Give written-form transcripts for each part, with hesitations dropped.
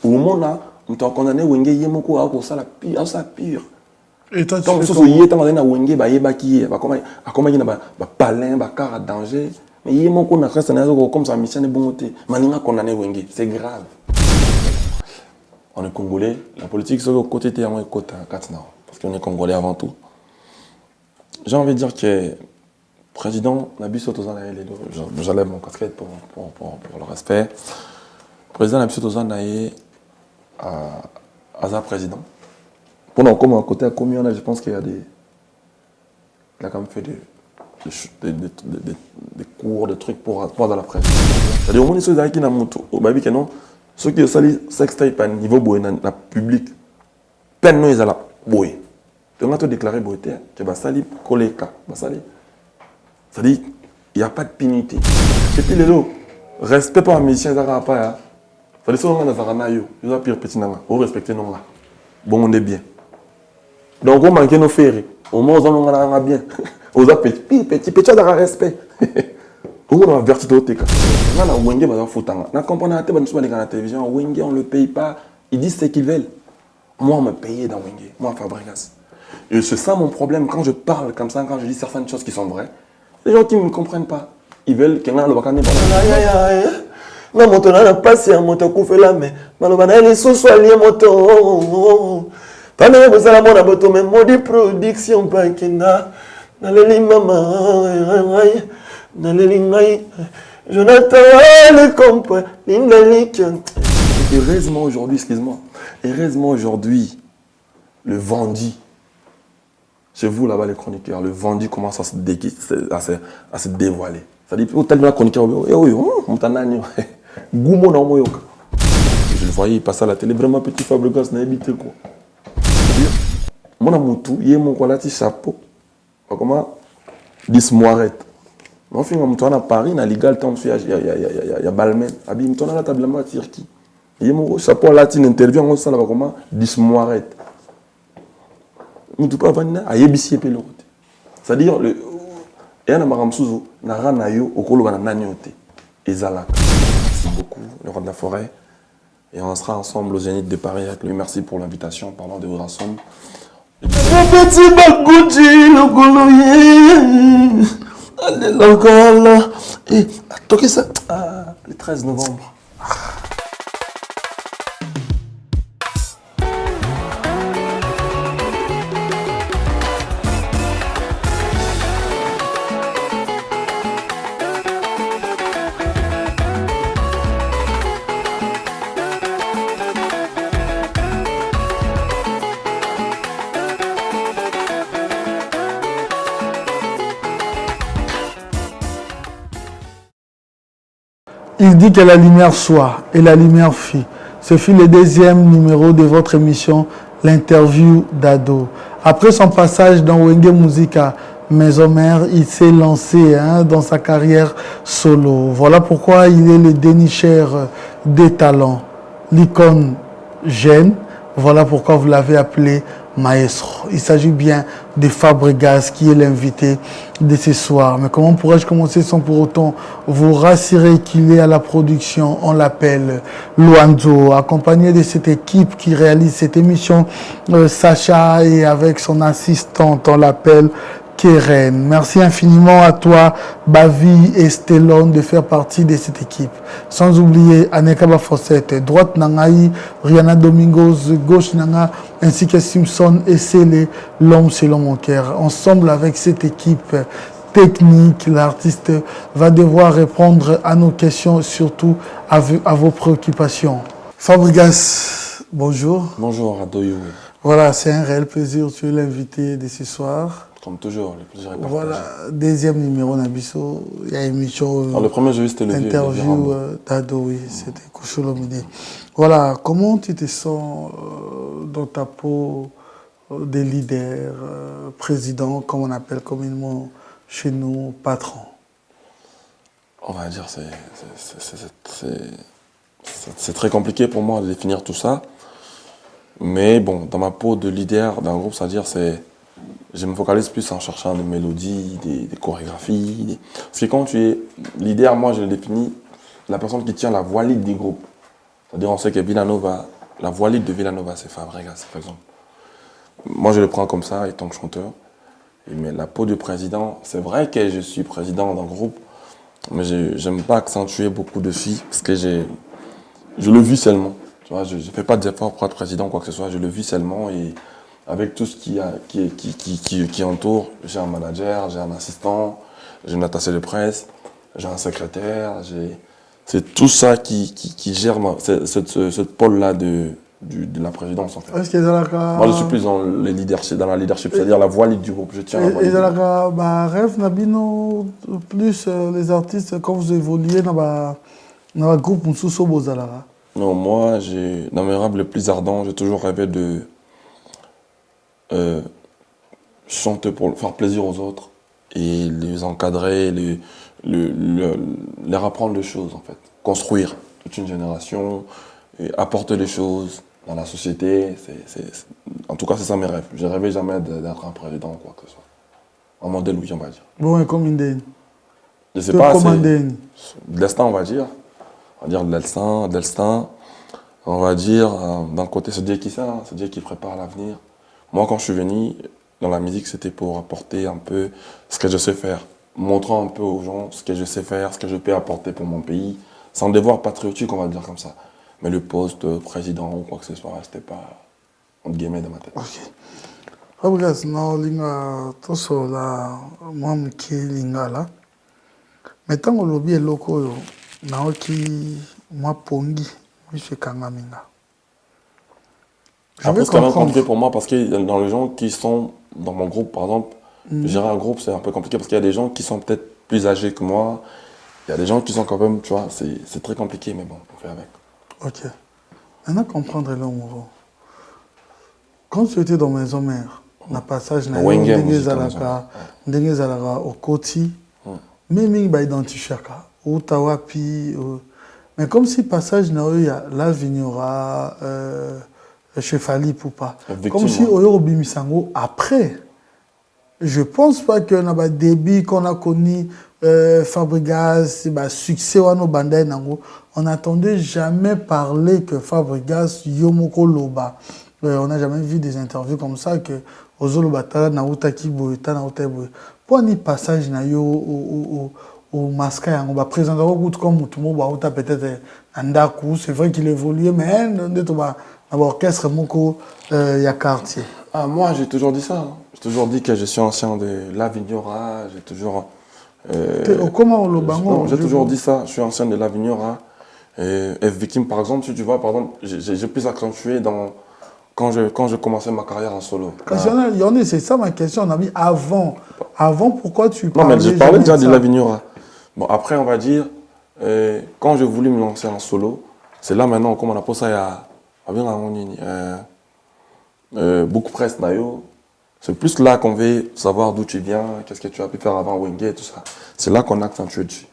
Au moment où tu as condamné Wenge Yemoko à ça la pire, ça pire. Et toi, donc ce qui est dans la Wenge ba yeba qui ba comment il ba palin ba car danger mais Yemoko na reste comme ça mission est bon côté maninga condamné Wenge c'est grave. On est congolais, la politique c'est au côté de moi côté Katsina parce qu'on est congolais avant tout. J'ai envie de dire que président Nabiso Tozana j'enlève mon casquette pour le respect. Président Nabiso Tozana est à président. Pendant comme à côté à combien je pense qu'il y a des. Il a quand même fait des cours, des trucs pour dans la presse. C'est-à-dire au moins ceux qui n'ont pas au baby que non, ceux qui ont sali sextape à niveau boy dans la public, peine non ils ont la boy. Donc on a déclaré boyté que va sali colléca, va sali. C'est-à-dire il n'y a pas de pénalité. Et puis les autres, respect pour la mission ils n'ont pas. C'est-à-dire ceux qui ont des yo, ils ont pire petit nanga, au respecter non là. Bon on est bien. Donc, on manque nos ferries. Au moins, on a bien. On a petit respect. On a vertu au TK. On a Wenge, on a Foutanga. On a compris à la télévision. Wenge, on ne le paye pas. Ils disent ce qu'ils veulent. Moi, on me paye dans Wenge. Moi, Fabregas. Et c'est ça mon problème quand je parle comme ça, quand je dis certaines choses qui sont vraies. Les gens qui ne me comprennent pas. Ils veulent que le bakane. Non, mon ton a passé un moto couvert là, mais malheureusement, les sous soient liés moto. Pendant que vous allez à votre même mode de production, Jonathan, le compas, heureusement aujourd'hui, excuse-moi, heureusement aujourd'hui, le vendu, chez vous là-bas les chroniqueurs, le vendu commence à se dévoiler. C'est-à-dire, tellement la chroniqueur, je le voyais, il passait à la télé, vraiment petit Fabregas, n'a habité quoi. Mon amoutou, il y a mon colati chapeau. Comment 10 moirettes. Mon film, on à Paris, na légal, il y a Balmain. Abi, on a la table à Turquie. Il y a mon chapeau là, il intervient, on sait là comment 10 moirettes. On ne peut pas venir à Yebisi et Pélote. C'est-à-dire, il y a un maramsouzo, na ranayo, au colo, na nanyote. Et Zalak. Merci beaucoup, le roi de la forêt. Et on sera ensemble au Zénith de Paris avec lui. Merci pour l'invitation. Parlons de Horason. Le petit Bagouji, le Goloye. Allez, le Gala. Et, toquez ça. Le 13 novembre. Il dit que la lumière soit et la lumière fit. Ce fut le deuxième numéro de votre émission, l'interview d'Ado. Après son passage dans Wenge Musica Maison Mère, il s'est lancé dans sa carrière solo. Voilà pourquoi il est le dénicheur des talents, l'icône jeune. Voilà pourquoi vous l'avez appelé Maestro. Il s'agit bien de Fabregas qui est l'invité de ce soir. Mais comment pourrais-je commencer sans pour autant vous rassurer qu'il est à la production? On l'appelle Luanzo, accompagné de cette équipe qui réalise cette émission, Sacha, et avec son assistante, on l'appelle Keren. Merci infiniment à toi, Bavi et Stellon, de faire partie de cette équipe. Sans oublier Anekaba Fossette, droite Nangaï, Rihanna Domingos, gauche Nanga, ainsi que Simpson et Sélé, l'homme selon mon cœur. Ensemble avec cette équipe technique, l'artiste va devoir répondre à nos questions, surtout à vos préoccupations. Fabregas, bonjour. Bonjour, Adoyo. Voilà, c'est un réel plaisir, tu es l'invité de ce soir. Comme toujours, le plaisir est partagé. Voilà, deuxième numéro Nabiso, il y a émission. Le premier jeu, c'était le interview d'Ado, oui, c'était Kouchoulomide. Voilà, comment tu te sens dans ta peau de leader, président, comme on appelle communément chez nous, patron? On va dire, c'est très compliqué pour moi de définir tout ça. Mais bon, dans ma peau de leader d'un groupe, c'est-à-dire, je me focalise plus en cherchant des mélodies, des chorégraphies. Parce que quand tu es leader, moi je le définis, la personne qui tient la voix lead du groupe. C'est-à-dire, on sait que Villanova, la voix libre de Villanova, c'est Fabregas, par exemple. Moi, je le prends comme ça, étant chanteur. Mais la peau du président, c'est vrai que je suis président d'un groupe, mais je n'aime pas accentuer beaucoup de filles, parce que je le vis seulement. Tu vois, je ne fais pas d'efforts pour être président ou quoi que ce soit, je le vis seulement. Et avec tout ce qui entoure, j'ai un manager, j'ai un assistant, j'ai une attachée de presse, j'ai un secrétaire, c'est tout ça qui gère ce pôle-là de la présidence en fait. Est-ce que Moi je suis plus dans la leadership, c'est-à-dire la voix libre du groupe. Je tiens la voix et libre. rêve Nabino plus les artistes quand vous évoluez dans le groupe Moussousso Bozalara. Non, moi dans mes rêves les plus ardents, j'ai toujours rêvé de chanter pour faire plaisir aux autres et les encadrer, leur apprendre des choses en fait. Construire toute une génération, et apporter des choses dans la société. En tout cas, c'est ça mes rêves. Je rêvais jamais d'être un président ou quoi que ce soit. Un modèle, oui, on va dire. Bon, et comme une Je sais pas, c'est de l'instant, on va dire. On va dire de l'instant. On va dire, d'un côté, c'est Dieu qui sait, hein, c'est Dieu qui prépare l'avenir. Moi, quand je suis venu dans la musique, c'était pour apporter un peu ce que je sais faire. Montrant un peu aux gens ce que je sais faire, ce que je peux apporter pour mon pays. Sans devoir patriotique, on va le dire comme ça. Mais le poste de président ou quoi que ce soit, c'était pas, entre guillemets, dans ma tête. Ok. Fabregas, non, linga, toso la, moi, qui linga là. Mais tant que lobby est loco, naoki, moi, pongi, monsieur Kangaminga. Après, c'est quand même compliqué pour moi parce que dans les gens qui sont dans mon groupe, par exemple, gérer un groupe, c'est un peu compliqué parce qu'il y a des gens qui sont peut-être plus âgés que moi. Il y a des gens qui sont quand même, tu vois, c'est très compliqué, mais bon, on fait avec. Ok. Maintenant, comprendre le mot. Quand tu étais dans Maison Mère, le passage na ndenge zalaka au koti, même ba identifier ka ou tawapi, mais comme si passage na eu la vignora chefali poupa. Comme si oyo bimisango après. Je pense pas que na ba début qu'on a connu Fabregas, bah succès wano bandai nango, on n'entendait jamais parler que Fabregas Yomoko Loba. On n'a jamais vu des interviews comme ça que Ozolo Batala na utaki boyeta na utai boy. Pour un passage na yo au masque yango ba présenter beaucoup comme mutumo ba uta peut-être andaku, c'est vrai qu'il évoluait mais ndeto ba na orchestre moko ya quartier. Ah moi j'ai toujours dit ça. Hein. J'ai toujours dit que je suis ancien de La Vignora, j'ai toujours comment on le bango? J'ai toujours dit ça, je suis ancien de La Vignora. Et F Victim par exemple, si tu vois par exemple, j'ai plus accentué dans quand je commençais ma carrière en solo. C'est ça ma question, on a mis avant, pourquoi tu parlais? Non, mais je parlais déjà de La Vignora. Bon, après, on va dire, quand j'ai voulu me lancer en solo, c'est là maintenant, comme on appelle ça, beaucoup presse, Nayo. C'est plus là qu'on veut savoir d'où tu viens, qu'est-ce que tu as pu faire avant Wenge et tout ça. C'est là qu'on a accentué dessus.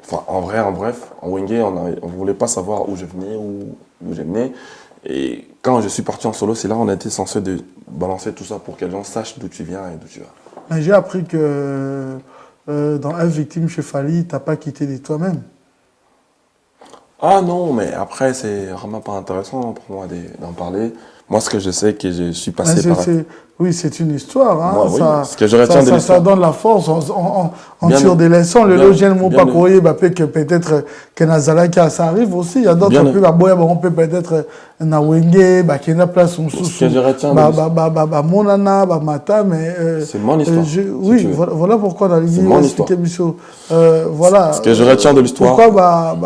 Enfin, en bref, en Wenge, on ne voulait pas savoir où je venais, où je venais. Et quand je suis parti en solo, c'est là qu'on a été censé de balancer tout ça pour que les gens sachent d'où tu viens et d'où tu vas. Mais j'ai appris que dans F Victim chez Fali, tu n'as pas quitté de toi-même. Ah non, mais après, c'est vraiment pas intéressant pour moi d'en parler. Moi, ce que je sais, que je suis passé par... Oui, c'est une histoire. Hein. Moi, ça, oui, ce que je retiens de l'histoire. Ça donne la force. On tire des leçons. Le logiciel mot pas courrier, que peut-être que Nazalaka, ça arrive aussi. Il y a d'autres peu, on peut peut-être Nawenge, qui est la place où ce que je retiens de Monana, Mata, mais... c'est mon histoire. Oui, si voilà pourquoi dans c'est mon histoire. Voilà. Ce que je retiens de l'histoire. Pourquoi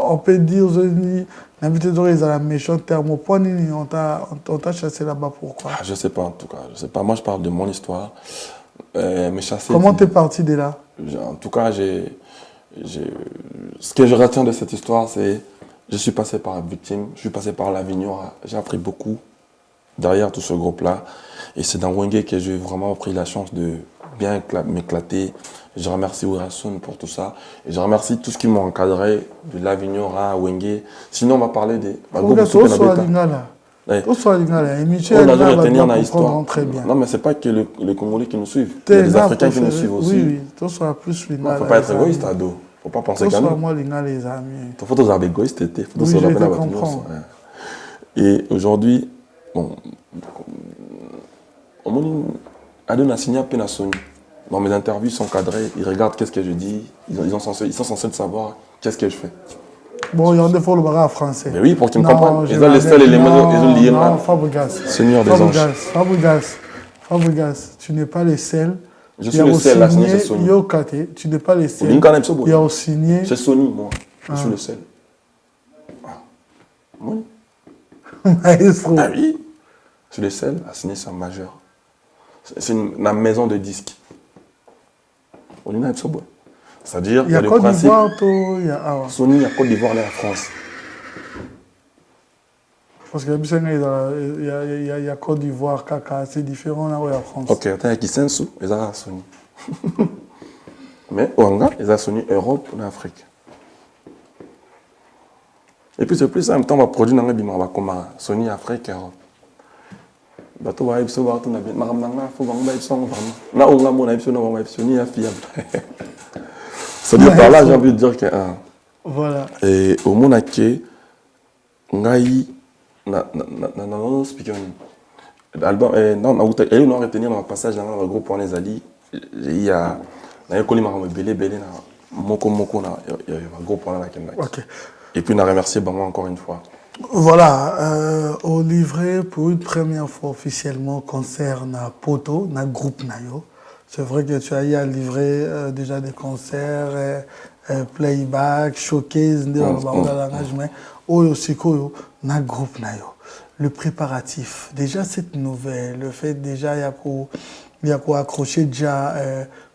on peut dire... L'invité d'Oreille à la méchante terme, on t'a chassé là-bas, pourquoi? Je ne sais pas en tout cas, je sais pas. Moi je parle de mon histoire. Mais chassé, comment t'es parti de là? En tout cas, ce que je retiens de cette histoire, c'est je suis passé par Victime, je suis passé par La Vignora, j'ai appris beaucoup derrière tout ce groupe-là. Et c'est dans Wenge que j'ai vraiment pris la chance de bien m'éclater. Je remercie Wirasun pour tout ça. Et je remercie tout ce qui m'a encadré, de La Vignora à Wenge. Sinon, on va parler des... On a dû retenir dans l'histoire. Non, mais ce n'est pas que les Congolais qui nous suivent. Il y a des Africains qui nous suivent aussi. Oui, tout soit plus. Il ne faut pas être égoïste, Ado. faut pas penser qu'à nous. Moi, les amis. Il faut tous avoir égoïste, il faut tous Oui, je te avoir comprends. Et aujourd'hui, bon, on a signé un peu à Sony. Dans mes interviews, ils sont cadrés, ils regardent qu'est-ce que je dis, ils sont censés savoir qu'est-ce que je fais. Bon, il y a des fois le bagarre français. Mais oui, pour qu'ils me Non, comprennent. je Ils ont les seuls éléments, ils ont lié Non, là. Fabregas. Seigneur des anges. Fabregas, tu n'es pas le seul. Je suis le seul à signer chez Sony. Yokate, tu n'es pas le seul. Il y a signé. Chez Sony, moi. Je suis le seul. Ah. Oui. Maestro. Ah oui. Je suis le seul à signer ça majeur. C'est la maison de disques. C'est-à-dire, il y a le Côte principe. d'Ivoire, Sony, il y a Côte d'Ivoire, et la France. Parce que il y a Côte d'Ivoire, Kaka, c'est différent là où il y a France. Ok, il y a qui sous, ils ont Sony. Mais Ouanga, ils ont Sony Europe et Afrique. Et puis c'est plus en même temps, on va produire dans le bimar, comme Sony Afrique et Europe. Bato va y avoir tout n'importe quoi. Maramanga, faut voir y son vraiment. Là on a mon y son, Sony fiable. C'est-à-dire par là, j'ai envie de dire que voilà. Et au monde qui ngai na speaker l'album non on retenir dans le passage dans le groupe on les ali il y a na yekoli mara belé na moko na il y a un groupe on là qui OK. Et puis on a remercié Bango encore une fois. Voilà, au livret pour une première fois officiellement concerne Poto, na groupe Nayo. C'est vrai que tu as eu à livrer déjà des concerts, playback, showcase, mais aussi na groupe Nayo. Le préparatif, déjà cette nouvelle, le fait déjà il y a pour accrocher déjà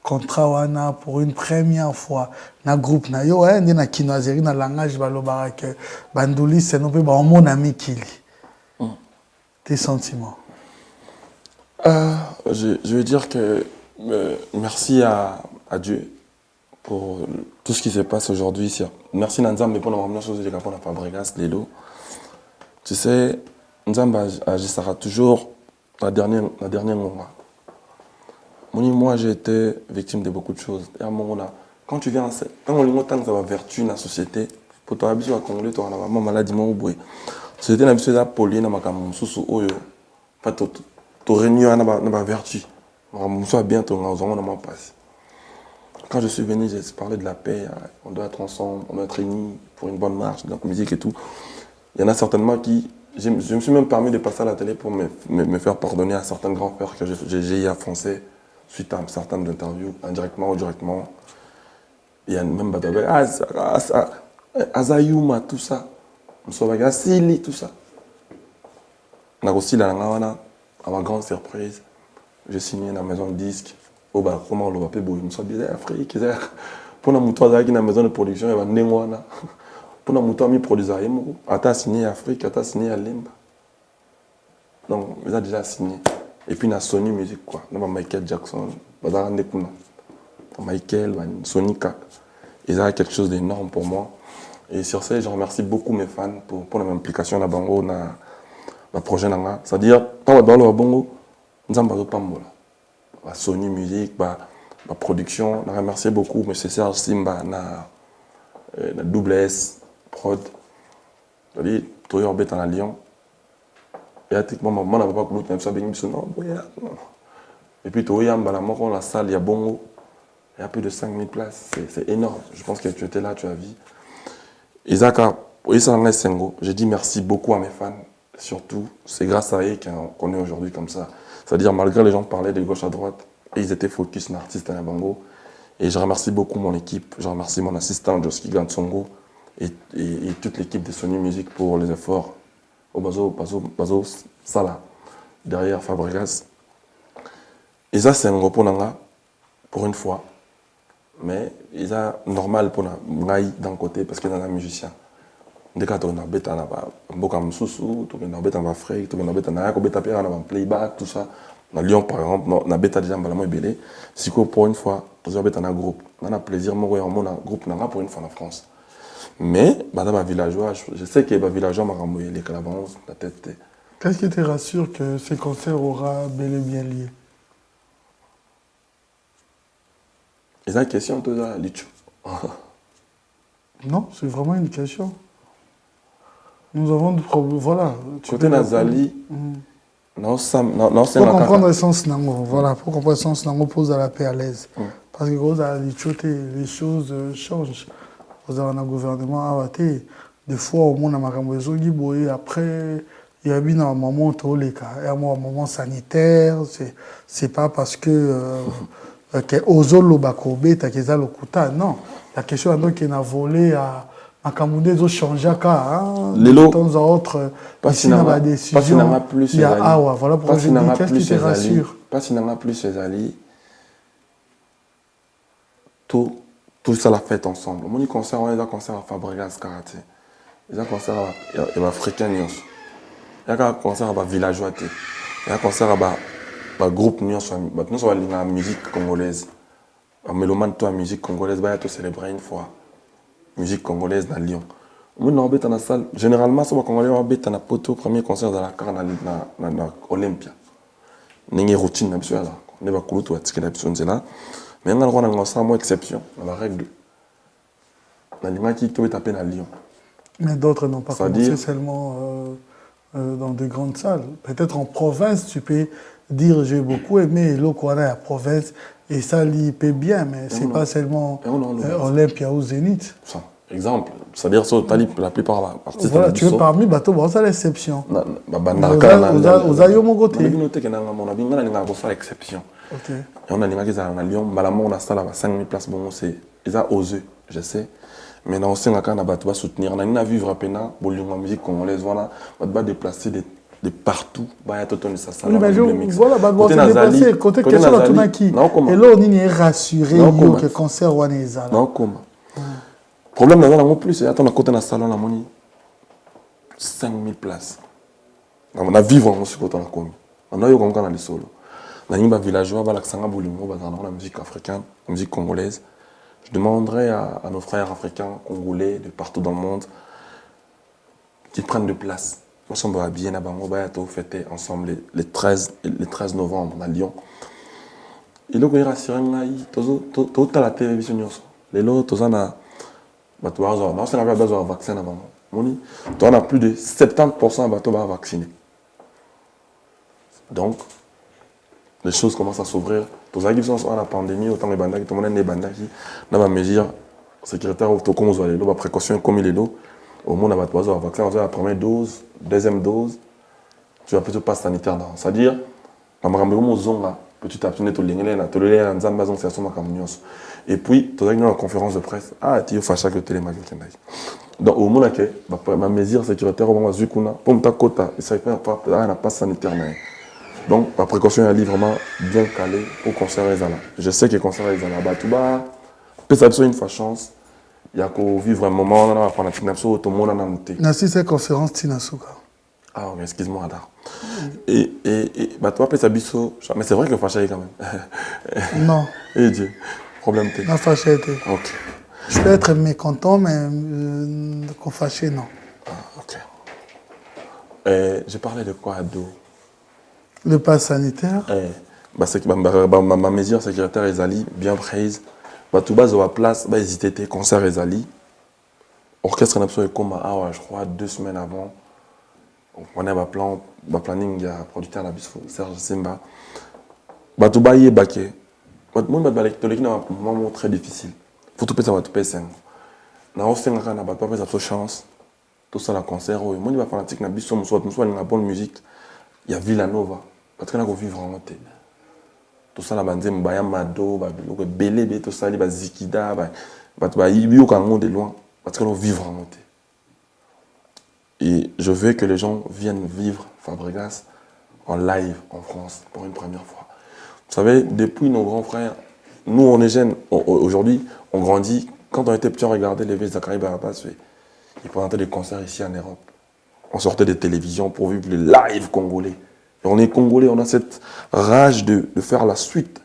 contrat wana pour une première fois na groupe Nayo, ndi na kinoiserie na langage balobara que banduli c'est non peu ba mon ami Kili. Tes sentiments? Je veux dire que merci à Dieu pour tout ce qui se passe aujourd'hui ici. Merci Nzambe pour la chose de Capone à Fabregas, Lelo. Tu sais, Nzambe agissera toujours la dernière moment. Moi, j'ai été victime de beaucoup de choses. Et à un moment là, quand tu viens, quand on lit tant ça va vertu dans la société, pour toi, habitué à Congolais, tu as une maladie, mon boué. C'était une habitude à Pauline, à ma caméra, sous oyo. Pas tu réunion à ma vertu. On soit bien, tu as un passe. Quand je suis venu, j'ai parlé de la paix. On doit être ensemble, on doit être unis pour une bonne marche, donc musique et tout. Il y en a certainement qui. Je me suis même permis de passer à la télé pour me faire pardonner à certains grands frères que j'ai affrontés suite à certaines interviews, indirectement ou directement. Il y a même Badabé, Azayuma, tout ça. Msobaga, Sili, tout ça. On a aussi à ma grande surprise, j'ai signé dans la maison de disques. Comment on l'a appelé, je me suis dit, Afrique, pour nous dans la maison de production, il y a un némoana. Pour nous mis produire, à signé Afrique, à signé à Limba. Donc, ils ont déjà signé. Et puis, il y a Sony Music, quoi. Il y a Michael Jackson, Michael, Sony, ils ont quelque chose d'énorme pour moi. Et sur ça, je remercie beaucoup mes fans pour leur implication dans Bango, dans le projet. C'est-à-dire, quand on parle de Bango, nous avons pas de Sony Music, la production. Je remercie beaucoup M. Serge Simba, la double S prod. C'est-à-dire, tu es en Lyon. Et puis, tu es en la salle, il y a Bongo. Il y a plus de 5000 places. C'est énorme. Je pense que tu étais là, tu as vu. Isaka, je dis merci beaucoup à mes fans. Surtout, c'est grâce à eux qu'on est aujourd'hui comme ça. C'est-à-dire, malgré les gens parlaient de gauche à droite, ils étaient focus sur l'artiste à Bango. Et je remercie beaucoup mon équipe. Je remercie mon assistant, Joski Gansongo, et toute l'équipe de Sony Music pour les efforts. Au Bazo Sala, derrière Fabregas. Et ça, c'est un repos pour une fois. Mais il est normal pour nous d'un côté parce qu'il y a un musicien. Dès que tu as un bêta, tu as un sous, tu as un bêta en Afrique, tu as un bêta en playback, tout ça. Dans Lyon, par exemple, on a bêta déjà en belé. Si pour une fois, tu as un bêta dans un groupe. On a plaisir, moi, on a un groupe pour une fois en France. Mais, madame, un villageois, je sais que les villageois m'ont ramené les calabons, la tête. Qu'est-ce qui te rassure que ce concert aura bel et bien lieu? Ils ont une question, tout ça, Lichou. Non, c'est vraiment une question. Nous avons des problèmes. Voilà. Côté Nazali, non, c'est pour comprendre le sens nango, voilà, pour comprendre le sens nango, pose à la paix à l'aise. Parce que les choses changent. Vous avez un gouvernement à des fois au monde a après il y a bien un moment où les cas, il y a un moment sanitaire, c'est pas parce que ozolo bakobe takeza lokuta, non. La question est donc qu'il a volé à Kamundé ont changé de temps à autre, ici dans la décision, il y a Awa. Voilà pourquoi je dis, qu'est-ce qui te rassure? Pas si n'a plus ses alliés, tout ça l'a fait ensemble. Mon concert, on a un concert à Fabregas Karaté. Il y a un concert à Africain Nyons. Il y a un concert à Villageois. Il y a un concert à groupe Nyons. Nous sommes la musique congolaise. Un mélomane, toi, la musique congolaise, il y a célébrer une fois. Musique congolaise dans Lyon. Moi, on dans la salle. Généralement, c'est Congolais, on est dans le poteau, premier concert dans la car dans Olympia. On a une routine, on est là. On est là, on est là. Mais on a un ensemble exception, dans la règle. On a des gens qui tapent dans Lyon. Mais d'autres n'ont pas commencé seulement dans de grandes salles. Peut-être en province, tu peux dire j'ai beaucoup aimé l'Okwana à province et ça il paie bien, mais c'est pas seulement Olympia ou Zénith. Ça, exemple, c'est-à-dire la plupart des artistes. Voilà, tu es parmi bateau, bon, c'est l'exception. Aux aïeux mon côté. On a bien faire l'exception. On a des gens qui Lyon, on a ça là, 5000 places, bon, c'est ils ont osé, je sais. Mais dans ce cas, on va soutenir. On a vu vivre la musique congolaise, voilà, on va déplacer de partout. Oui, mais voilà, on va déplacer. Côté question, on a qui. Et là, on est rassuré que le concert on est là. Non, comment. Problème là, en plus, attends, à côté dans le salon, on a 5000 places. On a vivre en musique côté on a on a eu comme dans les solos. On a une villageois, on a la musique africaine, la musique congolaise. Je demanderai à nos frères africains, congolais, de partout dans le monde, qu'ils prennent de place. Nous sommes habillés, on va fêter ensemble les 13 novembre à Lyon. Et là, on a rassuré, toute la télévision, les autres, on a un vaccin avant. On a plus de 70% de vaccinés. Donc, les choses commencent à s'ouvrir. Tous les gens sont la pandémie, autant les bandes tout le monde est bandes qui dans la mesure sécuritaire comme vous allez, la précaution comme il est là. Au monde a pas vaccin, on a la première dose, deuxième dose. Tu as plutôt pas sanitaire dans. C'est-à-dire, la marambe comme zonga, petit à petit tout l'ingénieur, tout le lien dans maison c'est son macamnios. Et puis, tu as une conférence de presse. Ah, tu es fâché que télémagie. Donc au monde que ma mesure sécuritaire au moment où pour ta quota, ça n'a pas sanitaire mais donc, la précaution est vraiment bien calée pour conserver ça là. Je sais que conserver ça là, peut être une fois chance. Il y a qu'au vivre un moment, on a prendre un tout le monde en a noté. Nasi cette conférence Tinasuka. Ah oui, excuse-moi Adar. Et toi peut biso, mais c'est vrai que fâché quand même. Non. Et Dieu, problème t'es. Non fâché t'es. OK. Je peux être mécontent mais fâché non. Ah, OK. J'ai parlé de quoi Ado? Le pass sanitaire. Ma mesure sécuritaire est bien prise. Tout bas à la place, hésiter tes concert est orchestre national comme je crois 2 semaines avant. On a un planning il y a producteur la bisfo Serge Simba. Tout bas y est baqué. Moi un moment très difficile. Faut tout ça va tout passer. Na on s'en na pas pas chance. Tout ça la concert moi va fanatique na bisfo soit une bonne musique. Il y a Villanova. Parce qu'on a vivre en monté. Tout ça, la bande, baya mado, belé, tout ça, les zikida, il y a un de loin. Parce qu'on vivre en monté. Et je veux que les gens viennent vivre Fabregas en live en France pour une première fois. Vous savez, depuis nos grands frères, nous on est jeunes, aujourd'hui on grandit. Quand on était petits, on regardait les vieux Zachary Barabas, ils présentaient des concerts ici en Europe. On sortait des télévisions pour vivre les lives congolais. Et on est congolais, on a cette rage de faire la suite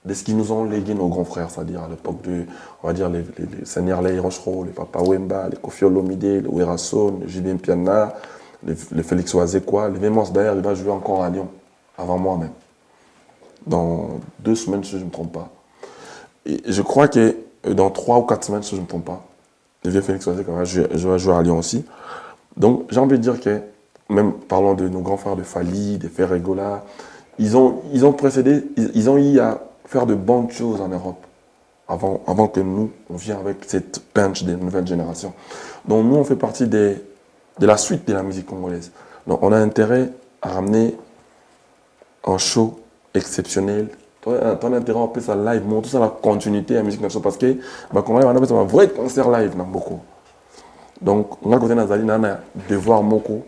de ce qu'ils nous ont légué nos grands frères, c'est-à-dire à l'époque de, on va dire, les seigneurs Lei Rochereau, les Papa Wemba, les Kofi Olomide, les Werason, les Julien Piana, les Félix Oazekwa, les Mémons d'ailleurs, il va jouer encore à Lyon, avant moi-même. Dans 2 semaines, si je ne me trompe pas. Et je crois que dans 3 ou 4 semaines, si je ne me trompe pas, Le vieux Félix Oisé, je vais jouer à Lyon aussi. Donc, j'ai envie de dire que, même parlant de nos grands frères de Fali, de Ferregola, ils ont précédé, ils ont eu à faire de bonnes choses en Europe avant que nous, on vienne avec cette punch des nouvelles générations. Donc, nous, on fait partie de la suite de la musique congolaise. Donc, on a intérêt à ramener un show exceptionnel. Ton intérêt, on appelle ça live, tout ça, la continuité de la musique nationale, parce que, quand on appelle ça un vrai concert live, dans beaucoup. Donc, on a côté Nazali, on a devoir moko.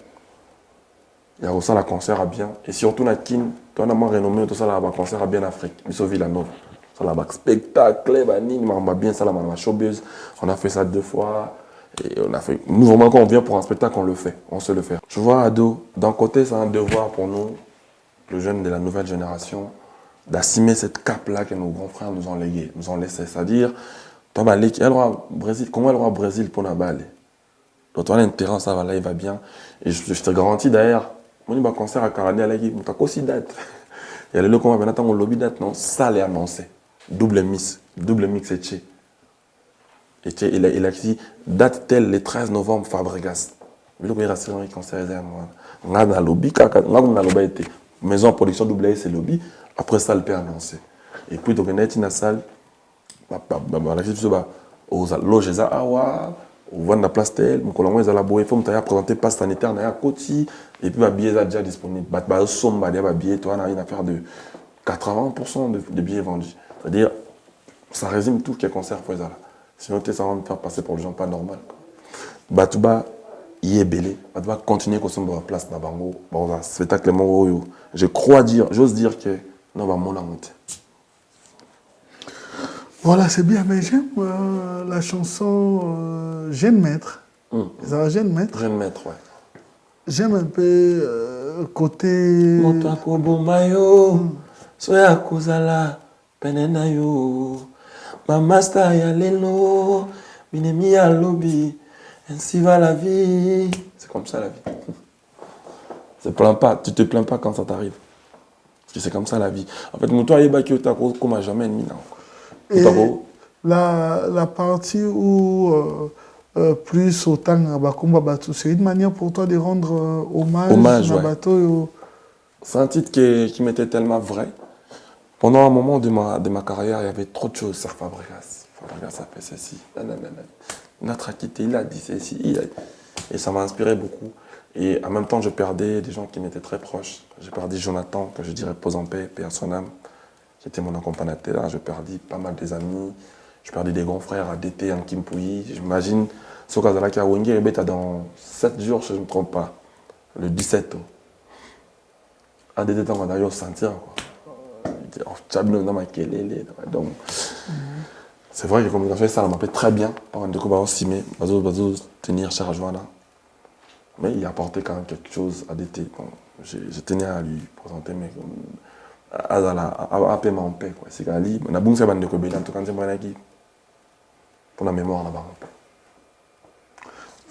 Il y a aussi la concert à bien. Et surtout, on a kin, on a renommé tout ça là, concert à bien Afrique. Misso Villanova. Ça là, spectacle, on a bien ça là, on a showbiz. On a fait ça 2 fois. Et on a fait. Nous, vraiment, quand on vient pour un spectacle, on le fait. On sait le faire. Je vois, Ado, d'un côté, c'est un devoir pour nous, le jeune de la nouvelle génération, d'assumer cette cape-là que nos grands frères nous ont léguée, nous ont laissé. C'est-à-dire, comment elle aura au Brésil pour la balle. Donc, on a intérêt, ça va là, il va bien. Et je te garantis d'ailleurs, mon concert à Carani, il y a aussi date. Il y a le locaux, maintenant, on lobby date, non, ça l'est annoncé. Double mix et Tché. Et Tché, il a dit, date telle, le 13 novembre, Fabregas. Mais le concert, il concert, on a un lobby, on a un lobby, maison en production double c'est lobby. Après ça, le peut annoncer. Et puis, donc, on a une salle, aux loges, on voit la place telle, on a la boue, il faut présenter passe sanitaire, on a côté, et puis les billets sont déjà disponibles. Les billets, on a une affaire de 80% de billets vendus. C'est-à-dire, ça résume tout ce qui est concert pour ça. Sinon, ça va me faire passer pour les gens pas normal. Batouba, il est belé. Batouba continue à consommer la place dans Bango. Bon, spectacle, je crois dire, j'ose dire que non, va mon honte. Voilà, c'est bien, mais j'aime la chanson Jeune Maître. Ça va, Jeune Maître? Jeune Maître, ouais. J'aime un peu côté. Motako Bomayo, Soya Kozala, Penenayo, Mamasta Yaleno, Minemi Alobi, ainsi va la vie. C'est comme ça la vie. Tu te plains pas quand ça t'arrive. Parce que c'est comme ça la vie. En fait, mon toit est baki otako comme jamais ennemi. Et la partie où plus autant c'est une manière pour toi de rendre hommage à Bateau. C'est un titre qui m'était tellement vrai. Pendant un moment de ma carrière, il y avait trop de choses sur Fabregas. Fabregas a fait ceci. Notre acquitté, il a dit ceci. Et ça m'a inspiré beaucoup. Et en même temps, je perdais des gens qui m'étaient très proches. J'ai perdu Jonathan, que je dirais pose en paix, paix à son âme, qui était mon accompagnateur. J'ai perdu pas mal des amis. J'ai perdu des grands frères à DT, en Kimpouyi. J'imagine, ce cas-là qui a Wenge, dans 7 jours, si je ne me trompe pas, le 17. À DT, on va d'ailleurs sentir. Donc, c'est vrai que comme il a fait ça, on m'appelle très bien. Par exemple, on aussi, mais tenir cher Joana. Mais il a apporté quand même quelque chose à DT. Bon, je tenais à lui présenter, mais à paiement en paix. C'est qu'à lui, on a bon ça de Kobeli, en tout cas, pour la mémoire là-bas.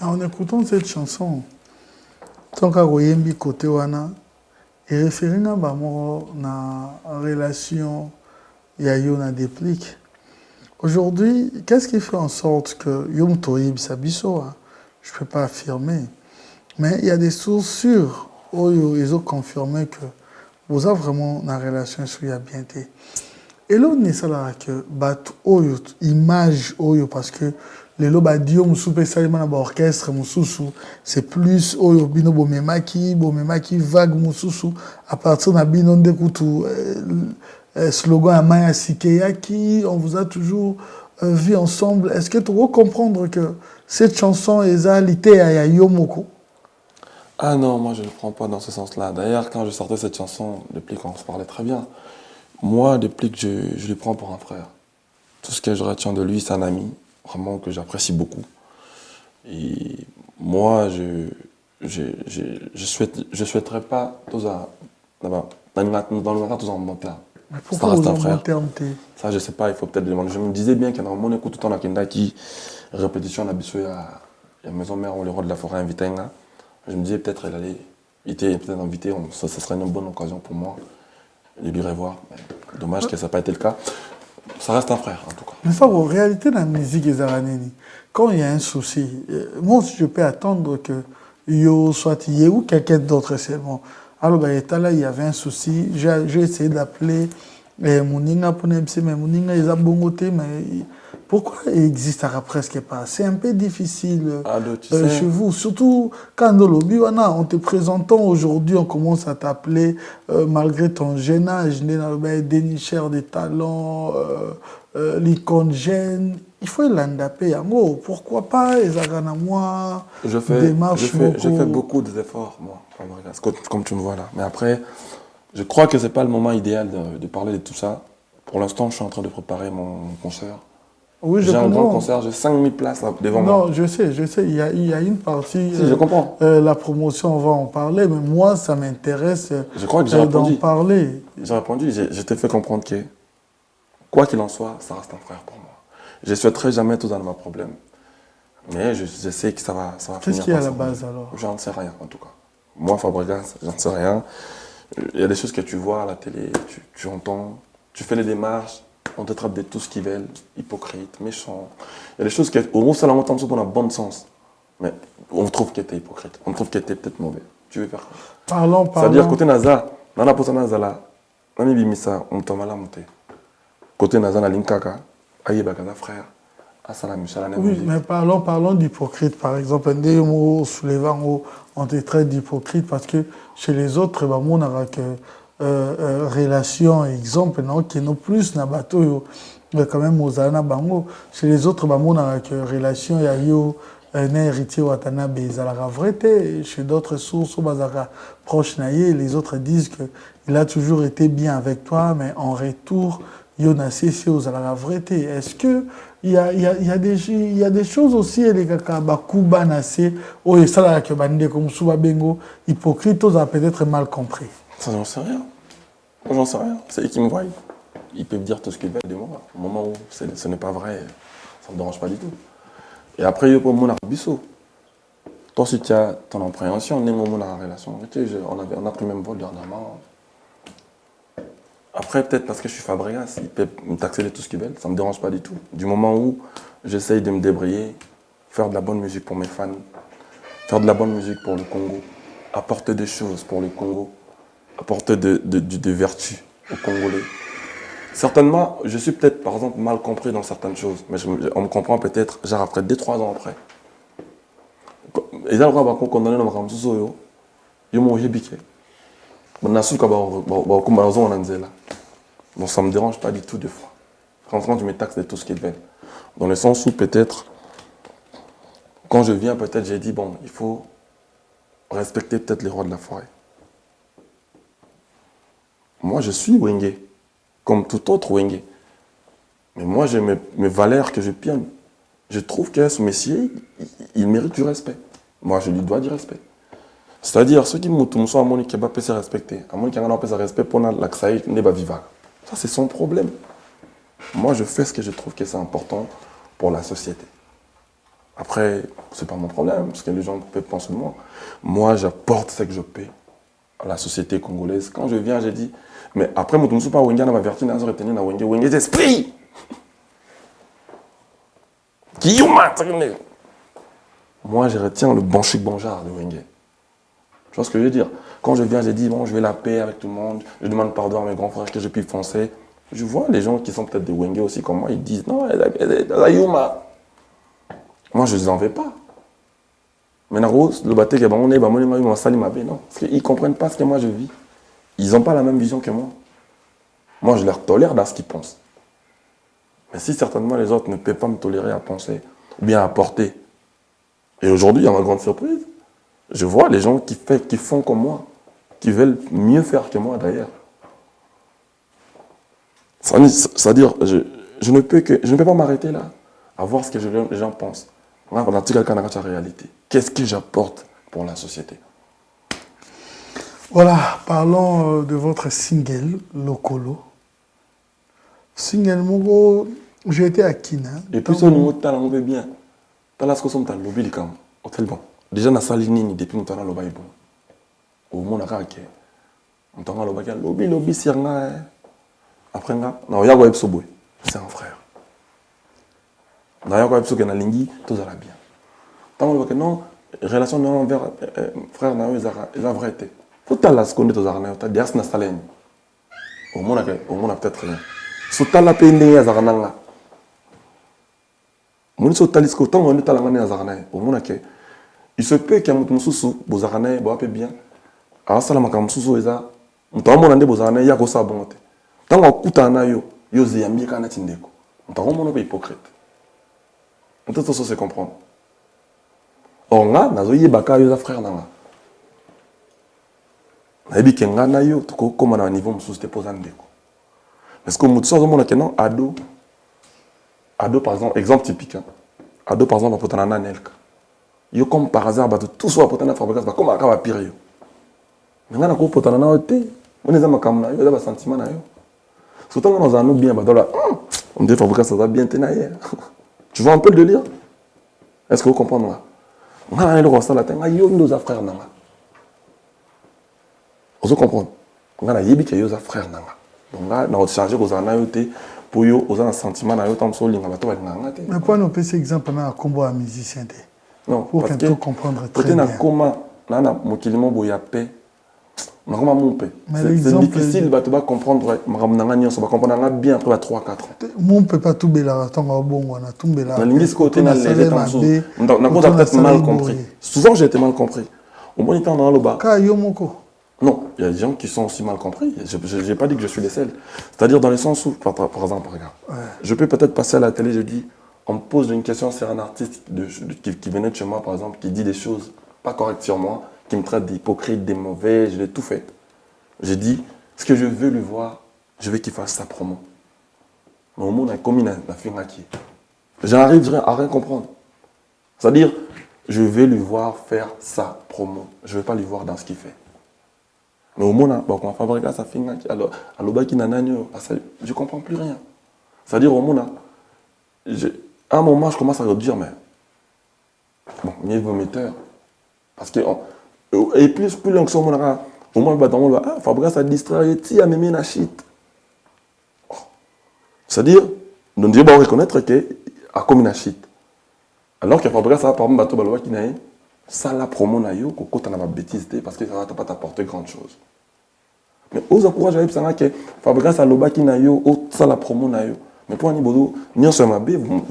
En écoutant cette chanson, tant qu'à Royembi côté Wana, et référé à la relation Yayo na déplique. Aujourd'hui, qu'est-ce qui fait en sorte que Yom Toyib Sabiso, je ne peux pas affirmer, mais il y a des sources sûres où ils ont confirmé que vous avez vraiment une relation sur la bien été. Et là, on est là que bat oyo image oyo parce que les loba dio musupe salima na orchestre mususu c'est plus oyo bino bomemaki vague mususu à partir na bino ndekutu slogan à Maya Sikeyaki, on vous a toujours vu ensemble. Est-ce que tu veux comprendre que cette chanson est alité à Yomoko? Ah non, moi je ne le prends pas dans ce sens-là. D'ailleurs, quand je sortais cette chanson, depuis qu'on se parlait très bien, moi, depuis que je le prends pour un frère. Tout ce que je retiens de lui, c'est un ami, vraiment que j'apprécie beaucoup. Et moi, je souhaiterais pas tous dans le matin, tous en montagne. Mais pourquoi vous en montez? Ça, je sais pas, il faut peut-être demander. Je me disais bien qu'il y a un écoute tout le temps Kenda qui répétition d'habitude à la maison mère ou le roi de la forêt invité. Je me disais peut-être il était peut-être invité, ça serait une bonne occasion pour moi de lui revoir. Mais dommage que ça n'a pas été le cas. Ça reste un frère, en tout cas. Mais ça, en réalité, dans la musique des Araneni, quand il y a un souci, moi aussi, je peux attendre que yo soit y ou quelqu'un d'autre seulement. Alors, bah, là, il y avait un souci. J'ai essayé d'appeler Mouninga pour me dire, mais Mouninga, ils ont bongoté, mais pourquoi il existe presque pas? C'est un peu difficile chez vous. Surtout quand dans le Biwana, en te présentant aujourd'hui, on commence à t'appeler, malgré ton jeune âge, dénicheur des talents, l'icône jeune. Il faut l'andapé. Pourquoi pas, moi, je fais beaucoup d'efforts, moi, comme tu me vois là. Mais après, je crois que ce n'est pas le moment idéal de parler de tout ça. Pour l'instant, je suis en train de préparer mon concert. Oui, j'ai un grand concert, j'ai 5000 places là, devant moi. Non, je sais. Il y a une partie. Si, je comprends. La promotion, on va en parler, mais moi, ça m'intéresse d'en parler. J'ai répondu, je t'ai fait comprendre que, quoi qu'il en soit, ça reste un frère pour moi. Je ne souhaiterais jamais tout dans ma problème. Mais je sais que ça va finir. Qu'est-ce qu'il y a à la base alors? J'en sais rien, en tout cas. Moi, Fabregas, j'en sais rien. Il y a des choses que tu vois à la télé, tu entends, tu fais les démarches. On te traite de tout ce qu'ils veulent, hypocrite, méchant. Il y a des choses qui, au moins, ça l'a entendu pour un bon sens. Mais on trouve que tu es hypocrite. On trouve que tu es peut-être mauvais. Tu veux faire quoi? Parlons. C'est-à-dire, côté Naza, dans la posa Naza là, on a mis ça, on t'a mal monté. Côté Naza, on a l'inkaka, aïe, bagada frère. Oui, mais parlons d'hypocrite. Par exemple, des mots soulevant, on te traite d'hypocrite parce que chez les autres, on a que. Relation, exemple, non, qui non plus na bateau, quand même aux Ana Bango. Chez les autres, on a que relation, il y a eu un héritier Watanabe, ils ont la vraie. Chez d'autres sources, proche naïe, les autres disent qu'il a toujours été bien avec toi, mais en retour, il y a cessé aux la vraie. Est-ce que il y a des choses aussi, les gars, Bakuba Nassé, ou et ça là, que Bande comme Souba Bengo, hypocrite, on a peut-être mal compris. Ça, j'en sais rien. Moi, j'en sais rien. C'est eux qui me voient. Ils peuvent dire tout ce qu'ils veulent de moi. Au moment où ce n'est pas vrai, ça ne me dérange pas du tout. Et après, il y a mon arbisso. Toi, si tu as ton appréhension, on est mon relation. On a pris le même vol dernièrement. Après, peut-être parce que je suis Fabregas, ils peuvent me taxer de tout ce qu'ils veulent. Ça ne me dérange pas du tout. Du moment où j'essaye de me débrouiller, faire de la bonne musique pour mes fans, faire de la bonne musique pour le Congo, apporter des choses pour le Congo, apporter de vertu aux Congolais. Certainement, je suis peut-être, par exemple, mal compris dans certaines choses, mais on me comprend peut-être, genre après 2-3 ans après. Et là, on va condamner nos parents, ils m'ont rébiqué. Donc ça ne me dérange pas du tout de fois. Franchement, je me taxe de tout ce qu'ils veulent. Dans le sens où peut-être, quand je viens, peut-être j'ai dit, bon, il faut respecter peut-être les rois de la forêt. Moi, je suis Wenge, comme tout autre Wenge. Mais moi, j'ai mes valeurs que je pionne. Je trouve que ce monsieur, il mérite du respect. Moi, je lui dois du respect. C'est-à-dire, ceux qui m'ont soit à mon qui peuvent se respecter, à mon qui n'a pas se respect pour l'accès n'est pas vivant. Ça, c'est son problème. Moi, je fais ce que je trouve que c'est important pour la société. Après, ce n'est pas mon problème, parce que les gens peuvent penser de moi. Moi, j'apporte ce que je peux à la société congolaise. Quand je viens, j'ai dit, mais après, je ne suis pas Wenge, je vais vertu, je vais retenir Wenge d'esprit. Qui moi, je retiens le bon chic bonjar de Wenge. Tu vois ce que je veux dire? Quand je viens, j'ai dit, bon, je veux la paix avec tout le monde, je demande pardon à mes grands frères que je puis foncer. Je vois les gens qui sont peut-être des Wenge aussi comme moi, ils disent, non, la Yuma. Moi, je ne les en vais pas. Mais le bateau qui est bon, non, parce qu'ils ne comprennent pas ce que moi je vis. Ils n'ont pas la même vision que moi. Moi, je leur tolère dans ce qu'ils pensent. Mais si certainement les autres ne peuvent pas me tolérer à penser, ou bien à porter. Et aujourd'hui, il y a ma grande surprise. Je vois les gens qui font comme moi, qui veulent mieux faire que moi d'ailleurs. C'est-à-dire, je ne peux pas m'arrêter là, à voir ce que les gens pensent. Réalité. Qu'est-ce que j'apporte pour la société? Voilà, parlons de votre single, Lokolo. Single Mogo, j'ai été à Kina. Et puis, ça, nous, on veut bien. Dans la situation, on a lobby le camp. Hôtel bon. Déjà, on a sali nini depuis nous avons lobby bon. Au monde, on a dit, on a lobby, lobby, sirna. Après, on a dit, on a dit, c'est un frère. D'ailleurs, quand il y a lingui, tout ça va bien. Tant que non, relation non envers frère na ils a vrai été. Faut la seconde tout ça na ta dias na salen. Au moins peut-être rien. Sota la peine ya zarananga. Mon sota lisko tant on est à la ngana zarana. Au moins que il se peut qu'il y ait un mususu bozarana bo ape bien. Alors ça la makam mususu eza. Mto amona nde bozarana ya ko sa bonte. Tant on kuta na yo ziyambi kana tindeko. Mto amona pas hypocrite. On peut se comprendre. Or nga nazo yebaka yo za frère nanga. Nayebi ke nga na yo to koma na niveau mususu te posa ndeko. Parce que mutu so mona ke non ado par exemple exemple typique hein. Ado par exemple apotana na nelka. Yo comme par hasard bato tout soit apotana fabrikas ba comme aka ba pire yo. Nga na ko potana na ote. On est makam na yo da ba sentiment na yo. Surtout quand on a bien ba dola. On dit fabrikas ça va bien tenayer. Tu vois un peu le délire? Est-ce que vous comprenez là? On a le rostat latin, il y a nos frères nanga. Vous comprenez? On a yebi que yoza frères nanga. Donc là, on a chargé aux anayoté pour yo aux un sentiment na yo tant so linga bato nanga te. Mais pourquoi nous peut exemple na combo à musicien te? Non, pour parce qu'on comprendre très bien. bien. Peut-être na comment là na mokilimo boya paix. C'est difficile de comprendre, de comprendre bien après 3-4 ans. On ne peut pas tout bélar, on a tout bélar. Dans l'inglise, côté, on a peut-être mal compris. Souvent, j'ai été mal compris. Au moins, il était dans le bas. Non, il y a des gens qui sont aussi mal compris. Je n'ai pas dit que je suis les seuls. C'est-à-dire dans le sens où, par exemple, regarde, je peux peut-être passer à la télé, je dis, on me pose une question sur un artiste qui venait de chez moi, par exemple, qui dit des choses pas correctes sur moi, qui me traite d'hypocrite, de mauvais, je l'ai tout fait. J'ai dit, ce que je veux lui voir, je veux qu'il fasse sa promo. Mais au monde, comme il a fait un qui. J'arrive à rien comprendre. C'est-à-dire, je vais lui voir faire sa promo. Je ne vais pas lui voir dans ce qu'il fait. Mais au monde, quand on fabrique ça fait un qui. Alors, je ne comprends plus rien. C'est-à-dire, au monde, à un moment, je commence à me dire, mais bon, il y a vos metteurs. Parce que. Et plus long que ça, au moins, Fabregas a distrait, il a même la shit. C'est-à-dire, nous devons reconnaître qu'il a commis la shit. Alors que Fabregas a par exemple qui n'a ça la promo na yo, quand on a ma bêtise, parce que ça ne va pas t'apporter grand chose. Mais aux encourages à ça que Fabregas a loba qui n'a yo, ça la promo na yo. Mais pour un niveau, n'y sur ma b, vous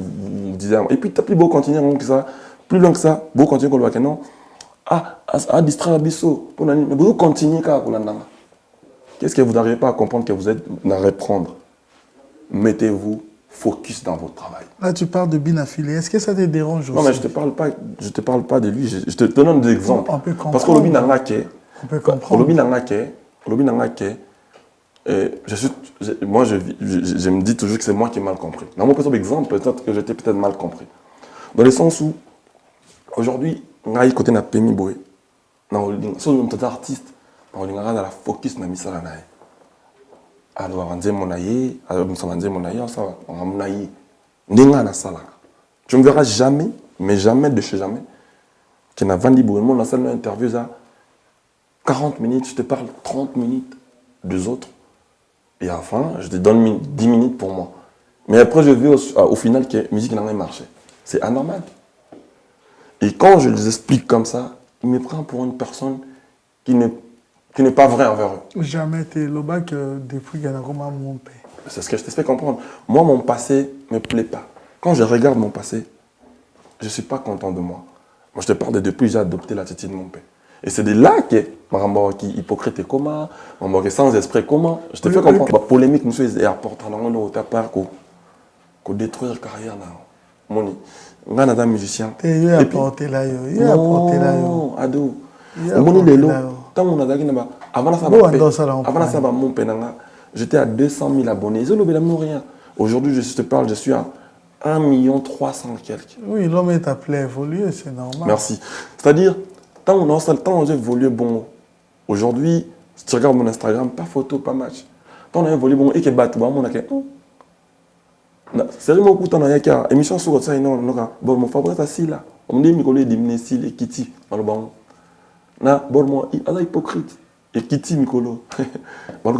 disiez, et puis tu as plus beau continuer que ça, plus long que ça, beau continuer comme le non. À distraire Bisso. Mais vous continuez quand vous l'avez. Qu'est-ce que vous n'arrivez pas à comprendre que vous êtes à reprendre? Mettez-vous focus dans votre travail. Là, tu parles de Binafilé. Est-ce que ça te dérange aussi? Non, mais je ne te parle pas de lui. Je te donne des exemples. On peut comprendre. Parce que le Binangake, on peut comprendre. Moi, je me dis toujours que c'est moi qui ai mal compris. Dans mon petit exemple, peut-être que j'étais peut-être mal compris. Dans le sens où, aujourd'hui, ngai côté na pemi boy na so un artiste na olinga na la focus na misala na ye alors anze monaye alors msanze monaye ça va monaye ndinga na sala tu me verras jamais mais jamais de chez jamais qui n'a vendu boy mon la salle interview ça 40 minutes je te parle 30 minutes deux autres et enfin je te donne 10 minutes pour moi mais après je veux au final que la musique n'a pas marché c'est anormal. Et quand je les explique comme ça, ils me prennent pour une personne qui n'est pas vraie envers eux. Jamais été le bac depuis qu'il y a mon père. C'est ce que je t'ai fait comprendre. Moi, mon passé ne me plaît pas. Quand je regarde mon passé, je ne suis pas content de moi. Moi, je te parle de depuis que j'ai adopté l'attitude de mon père. Et c'est de là que je suis hypocrite et comment, je suis sans esprit comment. Je te fais comprendre. La polémique, nous sommes apportant au tapar qu'on détruire la carrière. Moni. On a un musicien. Il a apporté là. Il a apporté là. Non, ado. Tant on a dit avant ça, mon père, j'étais à 200 000 abonnés. Ils n'ont rien. Aujourd'hui, je te parle, je suis à 1 300 000 quelques. Oui, l'homme est appelé à évoluer, c'est normal. Merci. C'est-à-dire, tant on a évolué bon. Aujourd'hui, si tu regardes mon Instagram, pas photo, pas match. Tant on a évolué bon et que bat, on a c'est vraiment beaucoup de émission sur ça non bon mon Fabrice assis là on me dit Mikolo dimné si les kiti dans le bon na bon moi il est hypocrite Et Kitty Mikolo. Ça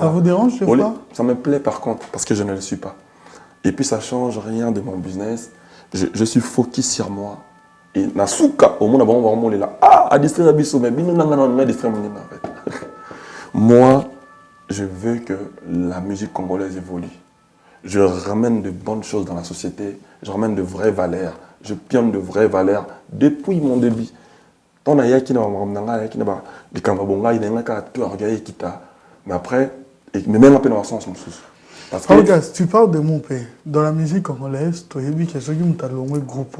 vous dérange, je crois? Ça me plaît par contre, parce que je ne le suis pas. Et puis ça ne change rien de mon business. Je suis focus sur moi. Et Nasuka, au monde, on va là. Ah, à distraire Abisso, mais on a distraire mon en fait. Moi, je veux que la musique congolaise évolue. Je ramène de bonnes choses dans la société. Je ramène de vraies valeurs. Je pionne de vraies valeurs depuis mon début. Mais après, mais même après dans le sens, parce que... Regarde, tu parles de mon pays. Dans la musique congolaise, tu as vu que ceux qui ont un groupe.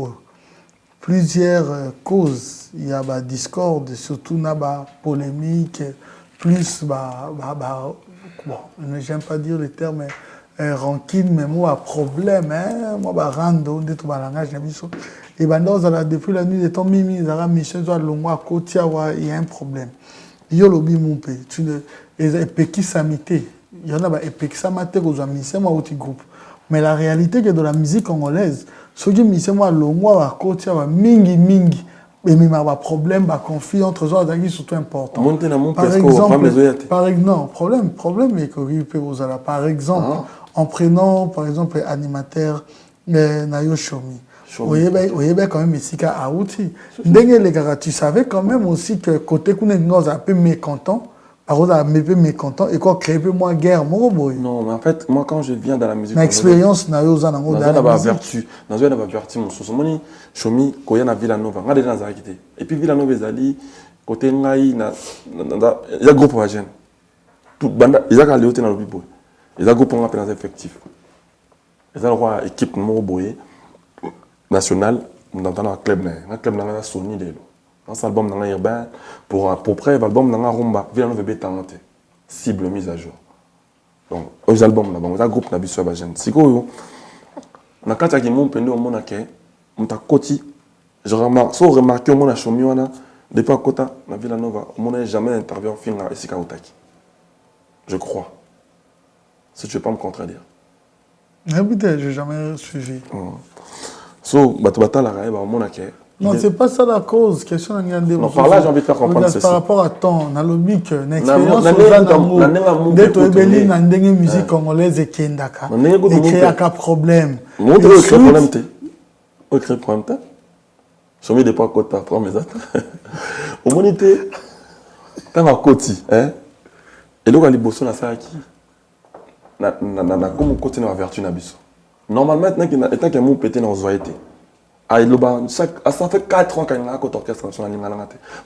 Plusieurs causes. Il y a des discordes, surtout des polémiques, plus, bon, j'aime pas dire le terme, rancune, mais moi, problème, moi, rando, de tout langage, et depuis la nuit de ton mimi, il y a un problème. Il y a lobby mon pays. Tu ne, il y en a qui samité aux amis, c'est moi autre groupe. Mais la réalité que dans la musique congolaise, ceux qui me moi longwa à côté mingi mingi, mais ma problème, ma conflit entre eux c'est surtout important. Par exemple, problème est que vous allez par exemple en prenant par exemple animateur Nayo Shomi. Oui, quand même ici à outil. Tu savais quand même aussi que côté qu'on est un peu mécontent. Par contre, mécontent et quoi créer moins guerre, mon boy. Non, mais en fait, moi quand je viens dans la musique, l'expérience n'a eu dans la vertu, dans une vertu mon sous moni, chomi koya na Villanova, on a déjà dans quitté. Et puis Villanova ezali côté ngai na il y a groupe jeune. Tout banda, ils a qu'à aller dans le bibo. Ils a groupe on appelle effectif. Ils a roi équipe mon boy national dans un club na Sony de dans cet album dans urbain pour près l'album dans rumba Villanova bétante cible mise à jour. Donc aux albums là bon un groupe na biso ba jeune siko na kati ya mon pendo mona ke mta koti je remarqué mon chomi wana depuis à kota na Villanova on n'a jamais intervenu en film na Esika Otaki. Je crois. Si tu veux pas me contredire. Peut-être j'ai jamais suivi. So bata la raïba mona ke non, c'est pas ça la cause. Question non, par là, j'ai envie de faire comprendre ceci. Par rapport à ton, dans le mic, l'expérience de la musique congolaise et Kendaka. Et créer un problème. Montre le problème. Le problème. Je mets des pas à côté, prends mes autres. Au moins, tu es à côté. Et donc, les bossons, ça qui na comme côté na vertu na biso. Normalement, tant que mon pété dans zoité. Ça fait 4 ans qu'il y a un orchestre national.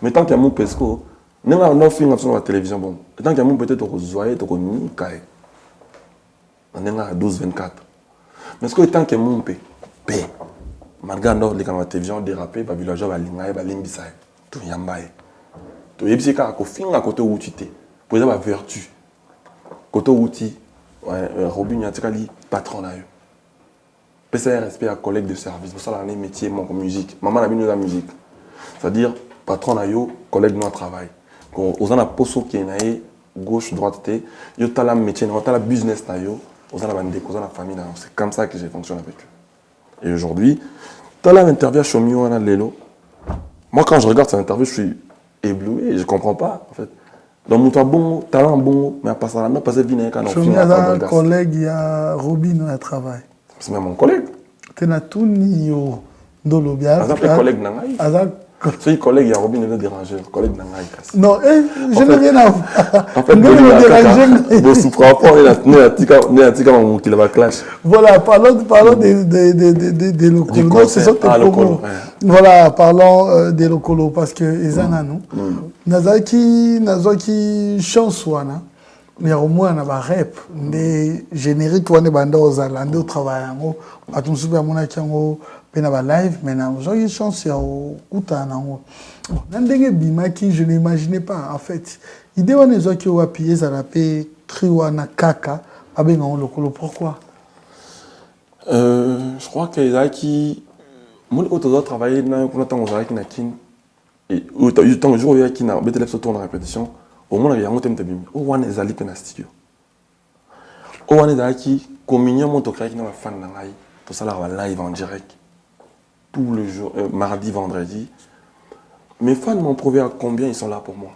Mais tant qu'il y a mon pesco, nous avons un film sur la télévision. Bon. Tant qu'il y a mon peut-être au Zoé, au Nikaï. On est à 12-24. Mais ce que tant qu'il y a mon P, malgré la télévision dérapé, les villageois vont aller à l'Imbissaï. Tout yambaye. Tout yébissé car au fin à côté où tu es. Pour avoir vertu. Côté où tu es, Robin Yatikali, patron là. PCRSP à collègue de service, pour ça là, métier, mon musique. Maman a mis la musique. C'est-à-dire, patron a yo, collègue nous travail. Quand on a poso qui est gauche, droite, yo t'as la métier, t'as la business na yo, on a la bande, on a la famille. C'est comme ça que j'ai fonctionné avec eux. Et aujourd'hui, t'as là l'interview à Chomio, on a Lelo. Moi, quand je regarde cette interview, je suis ébloui, je comprends pas, en fait. Donc, mon bon, talent bon, mais à part ça, on a passé vinaigre quand on finit. Un collègue, il y a Robin à travail. C'est même mon collègue. Tu as tout niyo dolobia. Azak le collègue Nangaï. Azak. C'est collègue, il y a Robin le déranger. Collègue Nangaï. Non, je n'ai rien à voir. En fait, je ne comprends pas. Il y a mon qui va clash. Voilà, parlons des locaux. C'est ça tes propos. Voilà, parlons des locaux parce que ils en ont nous. Nazaki chance wana. Mais au moins, on a un rap, des génériques, on a au travail, on a un super live, mais on a une chance de je n'imaginais pas, en fait. L'idée, on est qui ont appuyé, ça a fait Triwana Kaka, pourquoi? Je crois que les qui. Moi, quand on travailler dans le temps, on a et autant de jours, il y a qui n'a pas de tourner en répétition. Au moins, il y a un thème de bim. Au moins, les alliés dans le studio. Au moins, les alliés qui communiquent mon toc qui n'a pas fan d'angaï. Tout ça là, on va live en direct. Tout le jour, mardi, vendredi. Mes fans m'ont prouvé à combien ils sont là pour moi.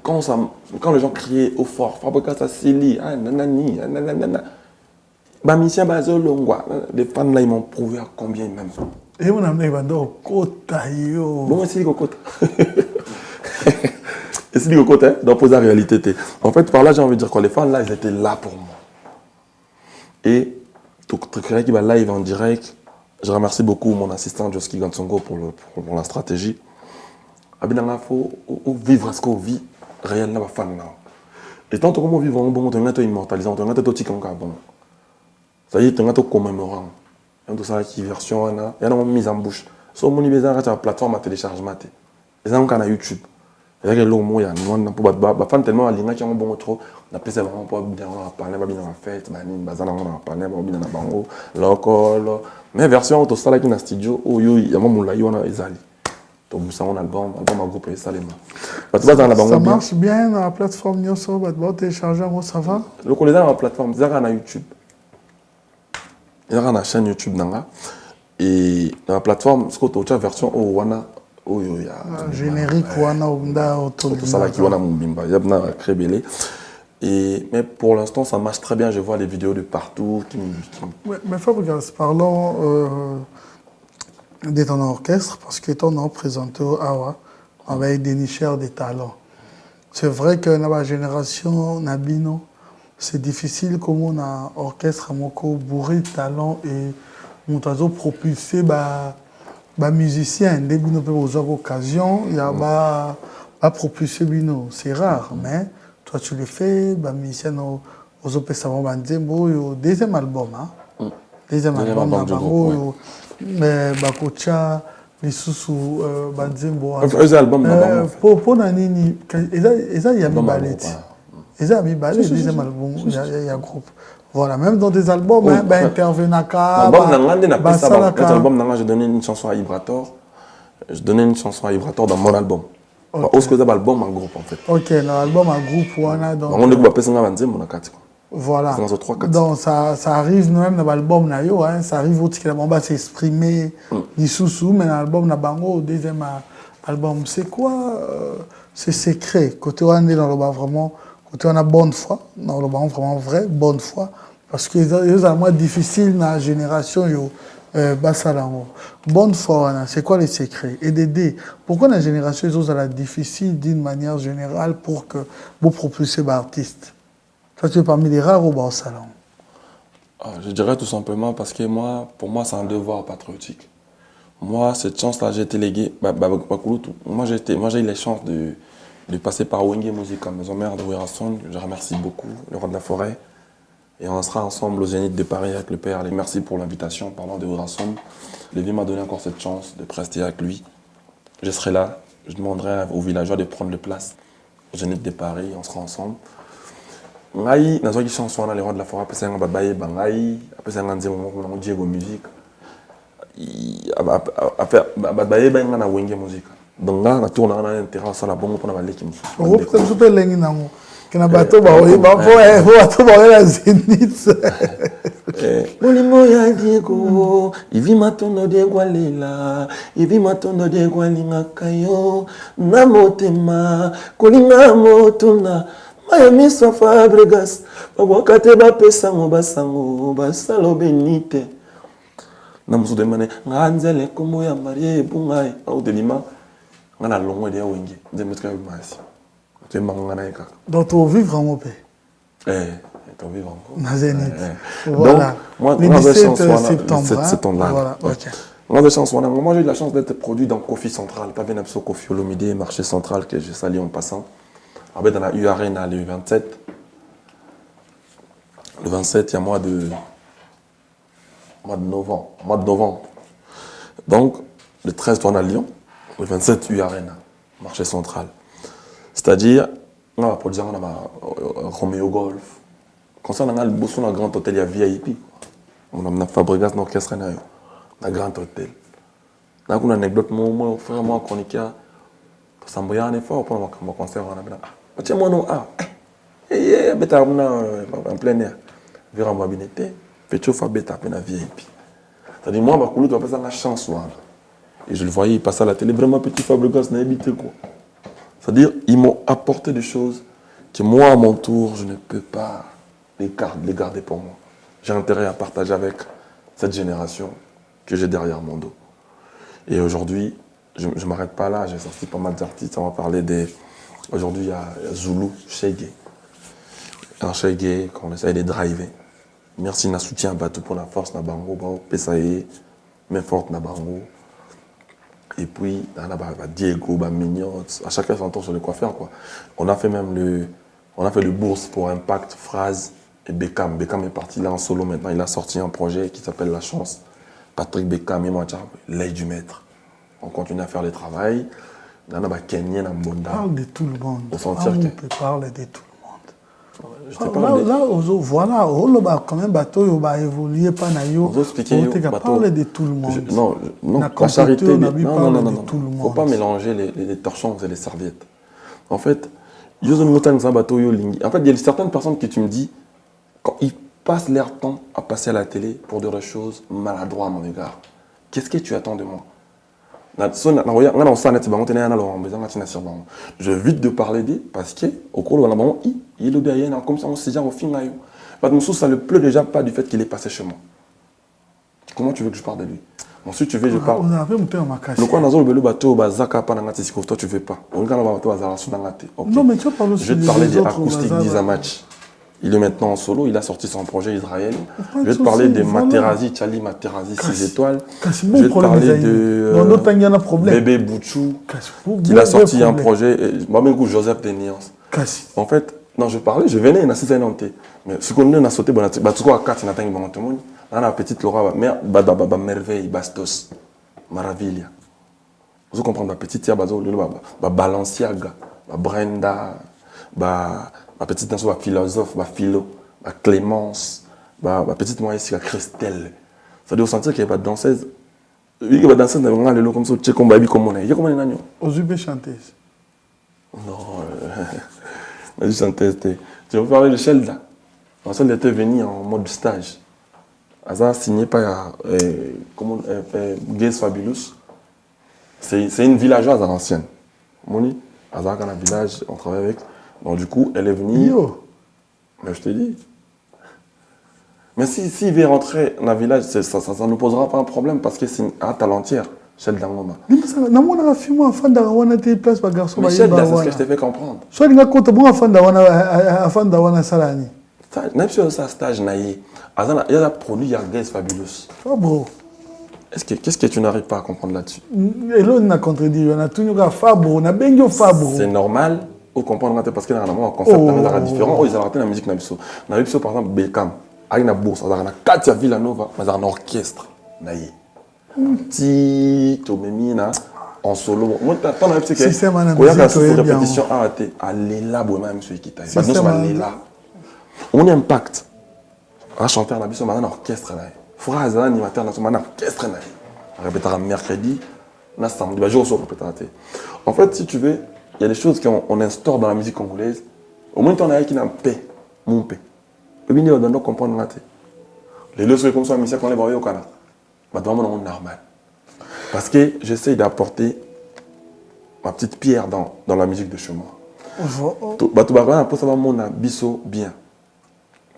quand les gens criaient au fort, Fabregas Asseli, ah nanani, ah, nanana, bah mission bazolongwa, les fans là ils m'ont prouvé à combien ils m'aiment. Et on a amené Bando Kota yo. Bon, c'est les côté. Et c'est les côté, dans poser la réalité. En fait, par là, j'ai envie de dire que les fans là, ils étaient là pour moi. Et tout ce qui va live en direct, je remercie beaucoup mon assistant Joski Gansongo pour la stratégie. Il faut vivre ce qu'on vit réellement fan là. Et tant que on vit bon, on est immortalisant, on est tout petit comme bon. Ça y est, on est commémorant. Il y a tout ça qui version là, il y a une mise en bouche. Sur mon niveau, la plateforme à téléchargement. Les gens qui ont YouTube. Il y a des gens qui ont pour fan tellement à l'image qui ont bon trop. On appelle ça vraiment pas bien on parler pas bien en fête, bazana on parler pas bien na bango, local. Mais version tout ça là qui dans studio, oh yo, il y a mon là, il y a Isali. Donc ça on album à groupe et ça les mains. Ça marche bien dans la plateforme Nyoso, bah télécharger ça va. Le collègue dans la plateforme, c'est dans YouTube. Il y a une chaîne YouTube nanga et dans la plateforme ce que tu as version au wana oh yo ya générique wana onda tout ça là qui wana mumbimba il y a bien créé belé et mais pour l'instant ça marche très bien, je vois les vidéos de partout mais Fabregas, parlons de ton orchestre parce que ton nom présenté au Awa avec des nicheurs des talents. C'est vrai que dans la génération Nabino c'est difficile comme on a orchestre moko bourré de talent et on a propulsé musicien dès bino peut aux occasions il y a pas propulsé bino c'est rare mais toi tu le fais musicien aux opé savant banzembo deuxième album deuxième album bango mais bakocha les sous banzembo un album pour nani eza ya ballet. Ils ont mis balai, deuxième album, il y a un groupe. Voilà, même dans des albums, Intervenaka, album, j'ai donné une chanson à Ibrator. Je donnais une chanson à Ibrator dans mon album. Parce que c'est un album en groupe en fait. Ok, l'album en groupe, on a donc. On est groupe mon voilà. Donc ça arrive même dans l'album, ça arrive aussi que la bombe s'exprimer, ni sous mais dans l'album, au deuxième album. C'est quoi ce secret? Côté on est dans le bas vraiment. Quand on a bonne foi, non, vraiment vrai, bonne foi, parce que c'est vraiment difficile dans la génération, bonne foi, c'est quoi les secrets? Et d'aider. Pourquoi dans la génération, c'est difficile d'une manière générale pour que vous propulsez l'artiste? Ça, tu es parmi les rares au bas salon. Je dirais tout simplement parce que pour moi, c'est un devoir patriotique. Moi, cette chance-là, j'ai été légué. Moi, j'ai eu la chance de passer par Wenge Music, maison mère de Werason. Je remercie beaucoup le roi de la forêt. Et on sera ensemble au Zénith de Paris avec le père. Allez, merci pour l'invitation. Parlant de Werason, Lévi m'a donné encore cette chance de prester avec lui. Je serai là. Je demanderai aux villageois de prendre le place au Zénith de Paris. On sera ensemble. Ngai, dans une chanson, le roi de la forêt, après c'est un babaye, bangai, après c'est un Diego Music. Après, babaye, ben on a Wenge Music. Donc là, on tourne dans l'intérieur sur la bombe pour la l'équipe. On peut super lengi nango. Kena bato ba oye ba bato ba la Zénith. Molimo ya Diego, ivi matondo de gwalela, ivi matondo de gwalinga kayo, na motema, kolinga motuna, Miami so Fabregas, babokate ba pesa ngo basango, basalo benite. Na musu demane, nganzele komo ya marié bungai, au delima. On a long de Wenge, de mettre avec Massi. Tu es mangana kaka. Donc tu vis vraiment paix. Tu vis encore. Na Zénith. Voilà. Donc, le 17 septembre. Voilà. Moi, j'ai eu la chance d'être produit dans Kofi Central. Pas bien absolument Kofi Olomide, marché central que je salue en passant. Après, dans la U Arena, le 27. Le 27, il y a mois de novembre. Donc, le 13, tu es à Lyon. Le 27 U Arena, marché central. C'est-à-dire, on a produit Romeo Golf. Comme ça, on a le grand hôtel, il y a VIP. On a Fabregas dans l'orchestre, un grand hôtel. On a une anecdote, moi, vraiment, chronique. Ça m'a un effort pour mon concert. Tiens, moi, non, en plein air. Vers moi, bien été. Petit Fabeta, à VIP. C'est-à-dire, moi, je vais passer la chance. Et je le voyais, il passait à la télé, vraiment petit Fabregas, n'a habité quoi. C'est-à-dire, ils m'ont apporté des choses que moi, à mon tour, je ne peux pas les garder pour moi. J'ai intérêt à partager avec cette génération que j'ai derrière mon dos. Et aujourd'hui, je ne m'arrête pas là, j'ai sorti pas mal d'artistes. On va parler des... Aujourd'hui, il y a Zulu, Shege. Un Shege qu'on essaye de driver. Merci, na soutien bateau pour la force, na bango, Pesaye, mais forte na bango. Et puis, on a Diego, Mignots, à chacun son tour sur les coiffeurs, quoi. On a fait même le bourse pour Impact, Phrase et Beckham. Beckham est parti là en solo maintenant. Il a sorti un projet qui s'appelle La Chance. Patrick Beckham et moi, l'œil du maître. On continue à faire le travail. On a Kenyan, Mbonda. Parle de tout le monde. On On peut parler de tout le monde. Là, voilà, quand même, bateau va évoluer, pas naïo. On parle de tout le monde. Non, la charité, non. Il ne faut pas mélanger les torchons et les serviettes. En fait, en fait, il y a certaines personnes que tu me dis, quand ils passent leur temps à passer à la télé pour dire des choses maladroites à mon égard. Qu'est-ce que tu attends de moi? Je évite de parler d'eux parce que au cours de la moment, il est bien comme ça, on sait déjà au fin. Ça ne pleut déjà pas du fait qu'il est passé chez moi. Comment tu veux que je parle de lui? Ensuite, tu veux, je parle. Le quoi, le bateau, toi, tu veux pas. Non, mais tu vas parler je vais te parler des acoustiques d'Isamach. Il est maintenant en solo, il a sorti son projet Israël. Je vais te parler de Materazzi, Charlie Materazzi, 6 étoiles. Je vais te parler de Bébé Bouchou, qui a sorti un projet, moi-même Joseph Deniance. En fait, non, je venais, il a 6 ans. Mais ce qu'on a sauté, c'est que 4 ans, il a une petite Laura, merveille, Bastos, Maravilha. Vous comprenez, ma petite, il y a Balenciaga, Brenda, ma petite danseuse, ma philosophe, ma philo, ma Clémence, ma petite moi ici, la Christelle. Ça doit sentir qu'il y a pas de danseuse. Il y a pas de danseuse, on a le comme ça, tu sais comme on est. Il y a comment on est. Aux chanteuse. Non, la chanteuse, tu veux parler de Shelda. Ensemble, elle était venue en mode stage. Elle a signé par Gaze Fabulous. C'est une villageoise à l'ancienne. Moni, elle a un village, on travaille avec. Donc du coup, elle est venue. Yo. Mais je te dis. Mais s'il veut rentrer dans le village, ça ne nous posera pas un problème parce que c'est une talentière, Michel Dangoma. Mais Michel, c'est ce que je t'ai fait comprendre. Soit il y a un stage naïe. Il y a un produit, il y a Gaze Fabulous. Oh bro. Qu'est-ce que tu n'arrives pas à comprendre là-dessus? Et là, on a contredit. On a toujours Fabro, on a bien Fabro. C'est normal. Vous comprenez parce qu'il y a un concept différent. Ils ont la musique Nabiso. Nabiso, par exemple, Beckham, il y a une bourse, il y a Katia Villanova, il y a un orchestre. Tito Memina, en solo. Moi, tu as vu que il y a une répétition à Léla, on a impact. On a chanté à Nabiso, on a un orchestre. Phrase, un animateur, on a un orchestre. On répétera mercredi, on a samedi, jour sur en fait, si tu veux, il y a des choses qu'on instaure dans la musique congolaise. Au moins, on a qui n'a paix, mon paix. Et bien, on doit comprendre. Les leçons comme ça, mais c'est qu'on les voit au Canada. C'est normal. Parce que j'essaie d'apporter ma petite pierre dans la musique de chez moi. Tu vas pour savoir mon abisso bien.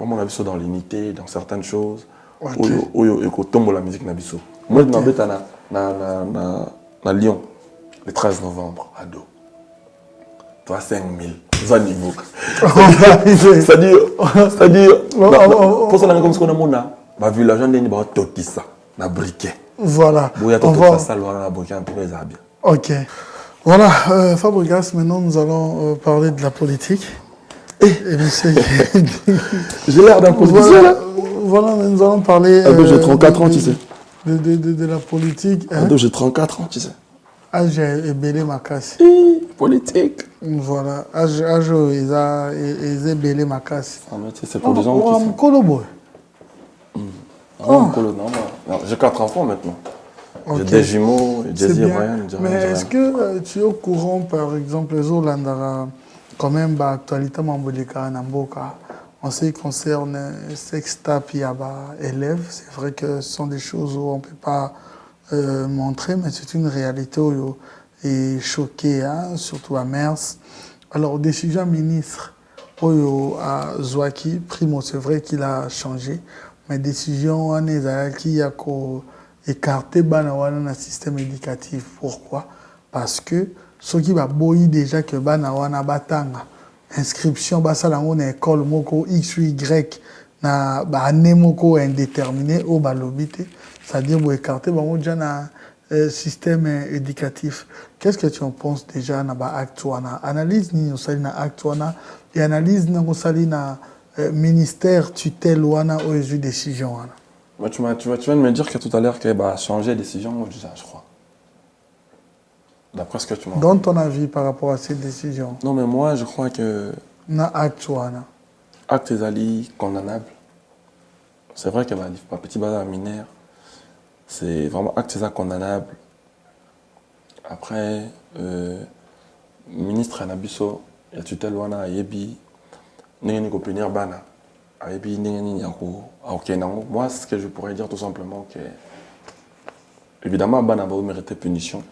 Mon abisso dans l'unité, dans certaines choses. Et qu'on tombe la musique nabisso. Moi, je m'habite à Lyon, le 13 novembre, à Do. Toi, 5000. C'est-à-dire, pour ça, comme ce qu'on a mon a, ma village, on a une tokisa, na briquet. Voilà. Ok. Voilà, Fabregas, maintenant nous allons parler de la politique. J'ai l'air d'un politicien là. Voilà, nous allons parler. J'ai 34 ans, tu sais. De la politique. J'ai 34 ans, tu sais. Âge et belé ma casse. Politique. Voilà, âge et belé ma casse. C'est pour des gens qui sont... Colobo. J'ai 4 enfants maintenant. J'ai des jumeaux, Jesse et Brian. Mais est-ce que tu es au courant, par exemple, les Olandara, quand même, l'actualité Mambolika, Namboka, en ce qui concerne Sextap, Yaba, élèves, c'est vrai que ce sont des choses où on ne peut pas montrer, mais c'est une réalité où et choqué, hein, surtout à Mers. Alors, décision ministre, Oyo à Zouaki, Primo, c'est vrai qu'il a changé, mais décision en qui a écarté Banawana dans le système éducatif. Pourquoi? Parce que ce qui va boyer déjà que Banawana Batanga, inscription Basalango dans l'école Moko X ou Y, na année Moko indéterminé au balobité, c'est-à-dire pour écarter déjà dans le système éducatif. Qu'est-ce que tu en penses déjà dans l'acte? Analyse ni na acte et analyse na ministère tutelle wana aux décision. Tu viens de me dire que tout à l'heure qu'elle va changer de décision, je crois. D'après ce que tu m'as dit. Dans ton avis par rapport à ces décisions? Non, mais moi, je crois que... Na acte wana. Acte est condamnable. C'est vrai que ma petit bazar mineur, c'est vraiment acte condamnable. Après, ministre Anabiso, il y a tutelle wana ayebi, n'engeni ko punir bana, ayebi n'engeni yako aokenango. Moi, ce que je pourrais dire tout simplement que, évidemment, bana va mériter punition.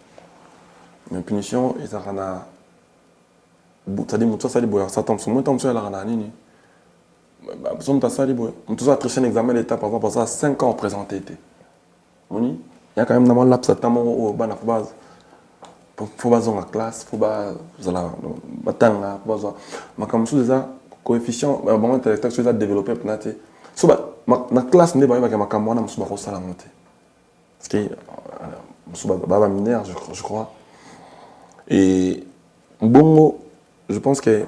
Mais punition, ils ont rana, c'est-à-dire mutu asali boya satan somo tam soya la rana nini. Besoin de ça, mutu a triché un examen d'état par exemple, ça 5 ans présenté été. Moni, il y a quand même dans laps tamo au bana base. Faut pas en classe, faut pas batanga, faut pas makam sous déjà coefficient bon intellectuel sur ça développer penate. So na classe ne ba ba makam wana musuba ko sala monter. Parce que musuba baba mineur je crois. Et bongo je pense que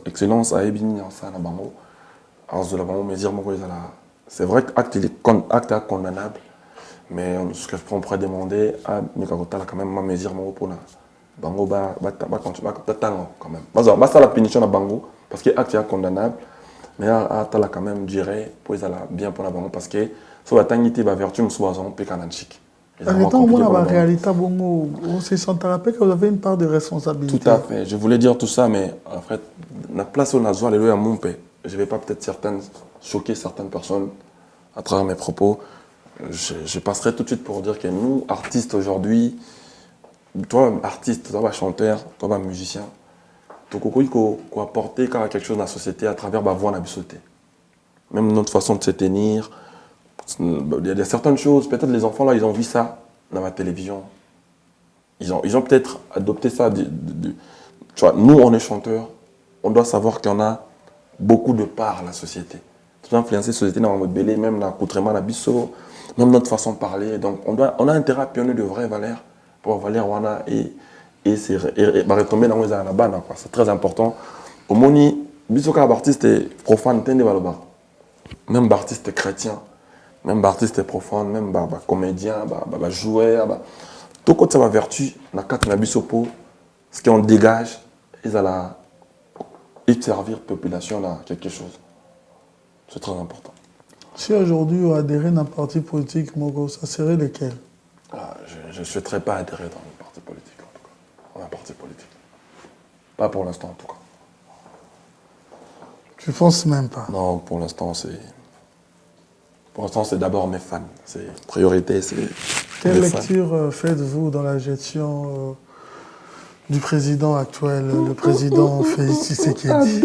excellence a ebini en ça na bango. En de la bango me dire moko c'est vrai que acte condamnable. Mais ce que on pourrait demander à Mikakota, quand même, ma mesure, mon pour la Bango, quand même. Basta la punition à Bango, parce que l'acte est condamnable, mais à Tala, quand même, dirais, pour les bien pour la Bango, parce que sur la tanguité, la vertu, nous sommes pécananchique. En étant au la réalité, Bongo, on se sent rappelé que vous avez une part de responsabilité. Tout à fait. Je voulais dire tout ça, mais en fait, la place où on a joué, alléluia, mon père. Je ne vais pas peut-être choquer certaines personnes à travers mes propos. Je passerai tout de suite pour dire que nous, artistes aujourd'hui, toi, artiste, toi, chanteur, toi, musicien, tu as apporté quelque chose dans la société à travers la voix de même notre façon de se tenir. Il y a certaines choses, peut-être les enfants là, ils ont vu ça dans la télévision. Ils ont peut-être adopté ça. Tu vois, nous, on est chanteurs, on doit savoir qu'il y en a beaucoup de parts à la société. Tout influencer la société dans le mode belé, même dans l'accoutrement, la bisso. Même notre façon de parler. Donc, on a intérêt à pionner de vraies valeurs pour valeur wana et retomber dans les anabana. C'est très important. Au moni, bisoka artiste profane, même artiste chrétien, même artiste profane, même comédien, joueur, tout côté ça vertu, na quatre na bisopo, ce qu'on dégage, ils allaient servir la population à quelque chose. C'est très important. Si aujourd'hui on adhérait à un parti politique, Mogo, ça serait lequel? Je ne souhaiterais pas adhérer dans un parti politique, en tout cas. Dans un parti politique. Pas pour l'instant, en tout cas. Tu ne penses même pas? Non, pour l'instant, c'est d'abord mes fans. C'est priorité, c'est. Quelle lecture faites-vous dans la gestion du président actuel, le président Félix Tshisekedi?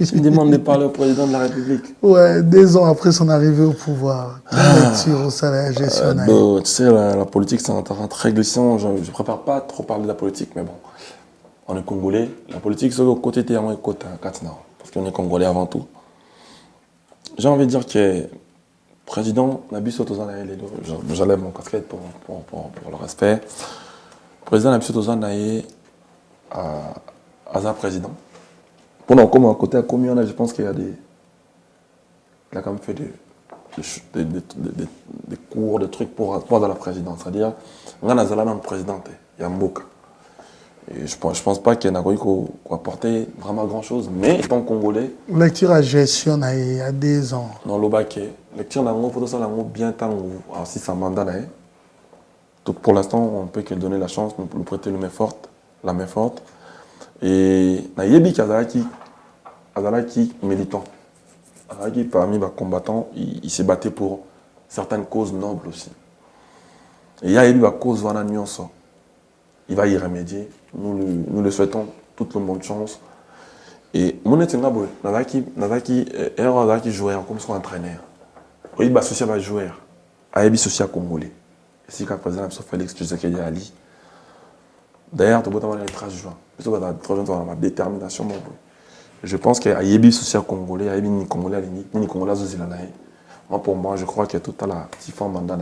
Tu demandes de parler au président de la République. Ouais, 2 ans après son arrivée au pouvoir. Quelle lecture au sein de la gestion? Tu sais, la politique, c'est un terrain très glissant. Je ne préfère pas trop parler de la politique, mais bon. On est Congolais. La politique, c'est au côté de côté Katina. Parce qu'on est Congolais avant tout. J'ai envie de dire que le président Nabiso Tozana, j'enlève mon casquette pour le respect. Le président Nabiso Tozana est un président. Pendant comme à côté à combien je pense qu'il y a des. Il a quand même fait des cours, des trucs pour dans la présidence. C'est-à-dire, on a un président, il y a Mboka. Et je pense pas qu'il y ait apporté vraiment grand-chose, mais étant congolais. Lecture à gestion il y a 2 ans. Non, le bac, lecture d'un mot, faut ça bien tant si ça mandat. Donc pour l'instant, on peut que donner la chance, nous prêter la main forte. Et Nayebi Kazalaki militant. Parmi les combattants, il s'est battu pour certaines causes nobles aussi. Et il y a eu la cause Wana Nyonso. Il va y remédier. Nous le souhaitons toute la bonne chance. Et mon étendable, Nazaki joueur comme son entraîneur. Il va associer à joueur. Il va associer à Congolais. Si par exemple Félix Tshisekedi Ali. D'ailleurs, tu peux avoir les 13 juin. Tu peux avoir ma détermination. Je pense qu'il y a des associés Congolais, il y a des Congolais, des Congolais. Moi, pour moi, je crois qu'il y a tout à la Tifan Mandat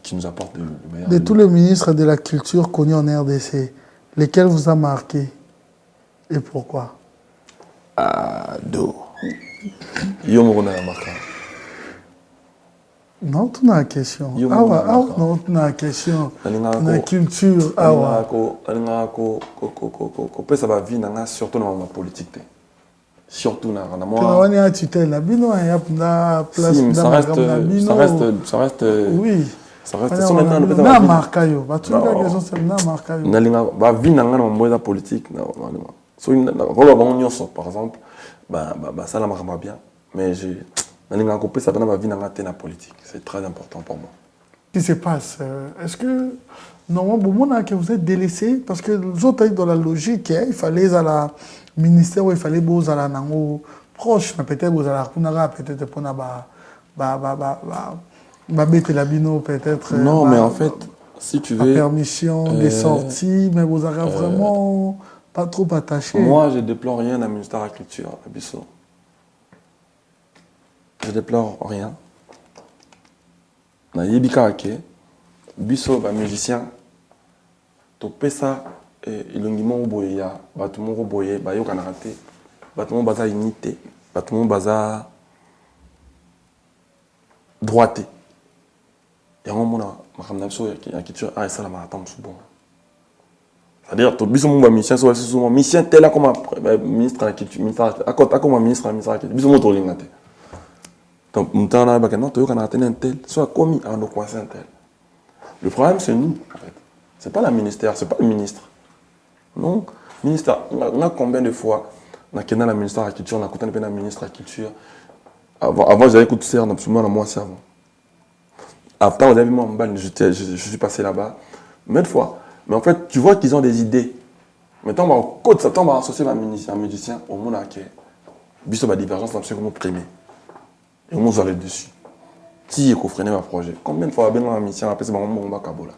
qui nous apporte le meilleur. De tous les ministres de la culture connus en RDC, lesquels vous a marqué et pourquoi? Do. Yomorona Maka. Non, tu n'as la question. Non, tu n'as la question. La culture. Ça va vivre surtout dans la politique. Surtout dans la moi. Ça reste. Oui. Ça reste. Politique. Par exemple, ça la marche bien. Mais c'est très important pour moi. Qu'est-ce qui se passe? Est-ce que normalement que vous êtes délaissé parce que les autres dans la logique, il fallait à la ministère où il fallait vous à la proche, mais peut-être vous à la peut-être pour la bino peut-être. Non, mais en fait, si tu veux. Permission des sorties, mais vous avez vraiment pas trop attaché. Moi, je déplore rien à ministère de la Culture à Bissau. Je déplore rien. Na yebika ke biso ba musicien to pesa ilongimo boye ya batu moko boye ba yo kana raté batu mo baza unité batu mo baza droité ya ngomona makamna biso ya culture a sala ma tam bon. C'est-à-dire to biso mo ba musicien so so musicien tel comme ministre de la culture ministre akota comme ministre de la culture biso mo to lingate. Donc, le problème, c'est nous, en fait. Ce n'est pas la ministère, ce n'est pas le ministre. Non, ministère, on a combien de fois, on a la ministère de la Culture, on a écouté la ministre de la Culture. Avant, j'avais écouté ça, absolument la moitié avant. Après, vous avez vu moi en bas, je suis passé là-bas. Mais fois. Mais en fait, tu vois qu'ils ont des idées. Maintenant, on va associer un musicien au monde qui a une divergence dans ce qu'on primé. Et on va aller dessus. Si il faut freiner ma projet, combien de fois on a mission après c'est bon Kabola.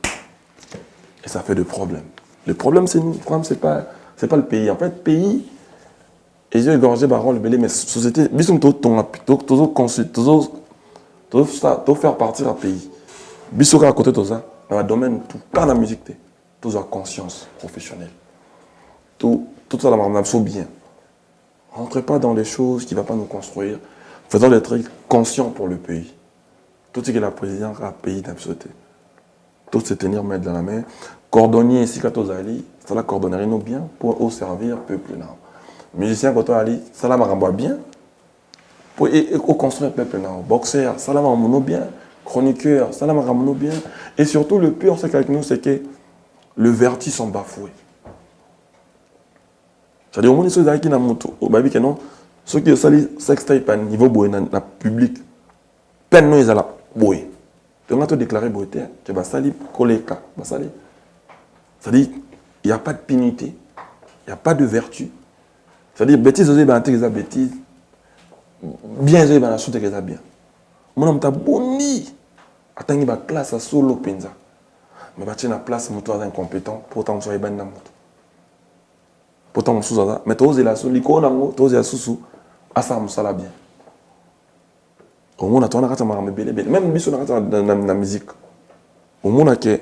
Et ça fait des problèmes. Le problème c'est nous. Le problème c'est pas le pays. En fait, le pays et j'ai égorgé par le belé mais société bisum tout faire partir un pays. Bisoka à côté de ça dans le domaine tout pas la musique tout a conscience professionnelle. Tout ça la marne bien. Rentrez pas dans les choses qui ne vont pas nous construire. Faisons des trucs conscients pour le pays. Tout ce que la présidente a pays d'absoluté. Tout se tenir main dans la main. Cordonnier ici, quand on ali, ça la coordonnerait nous bien pour servir le peuple. Musicien, quand on ali, ça la maramba bien pour construire le peuple. Boxeur, ça la maramba bien. Chroniqueur, ça la maramba bien. Et surtout, le pire, c'est qu'avec nous, c'est que le vertige sont bafoués. C'est-à-dire, au moins, ceux qui n'ont pas non. Ceux qui ont sali sextape à niveau boy dans le public, peine non ils allaient boy. Donc on a déclaré boyté que va sali koleka, va sali. C'est-à-dire il n'y a pas de pénité, il n'y a pas de vertu. C'est-à-dire bêtise osé ben intégrer bêtise, bien osé ben la soute que ça bien. Mon homme t'a boni, attends ba classe à solo penza. Mais bah tiens la place moto incompétent, pourtant soyez ben na moto. Pourtant on sous ça, mais tous la sous l'icône en tous la sous ça me sala bien. Au moins, on a même bis dans la musique. Au moins, on a que.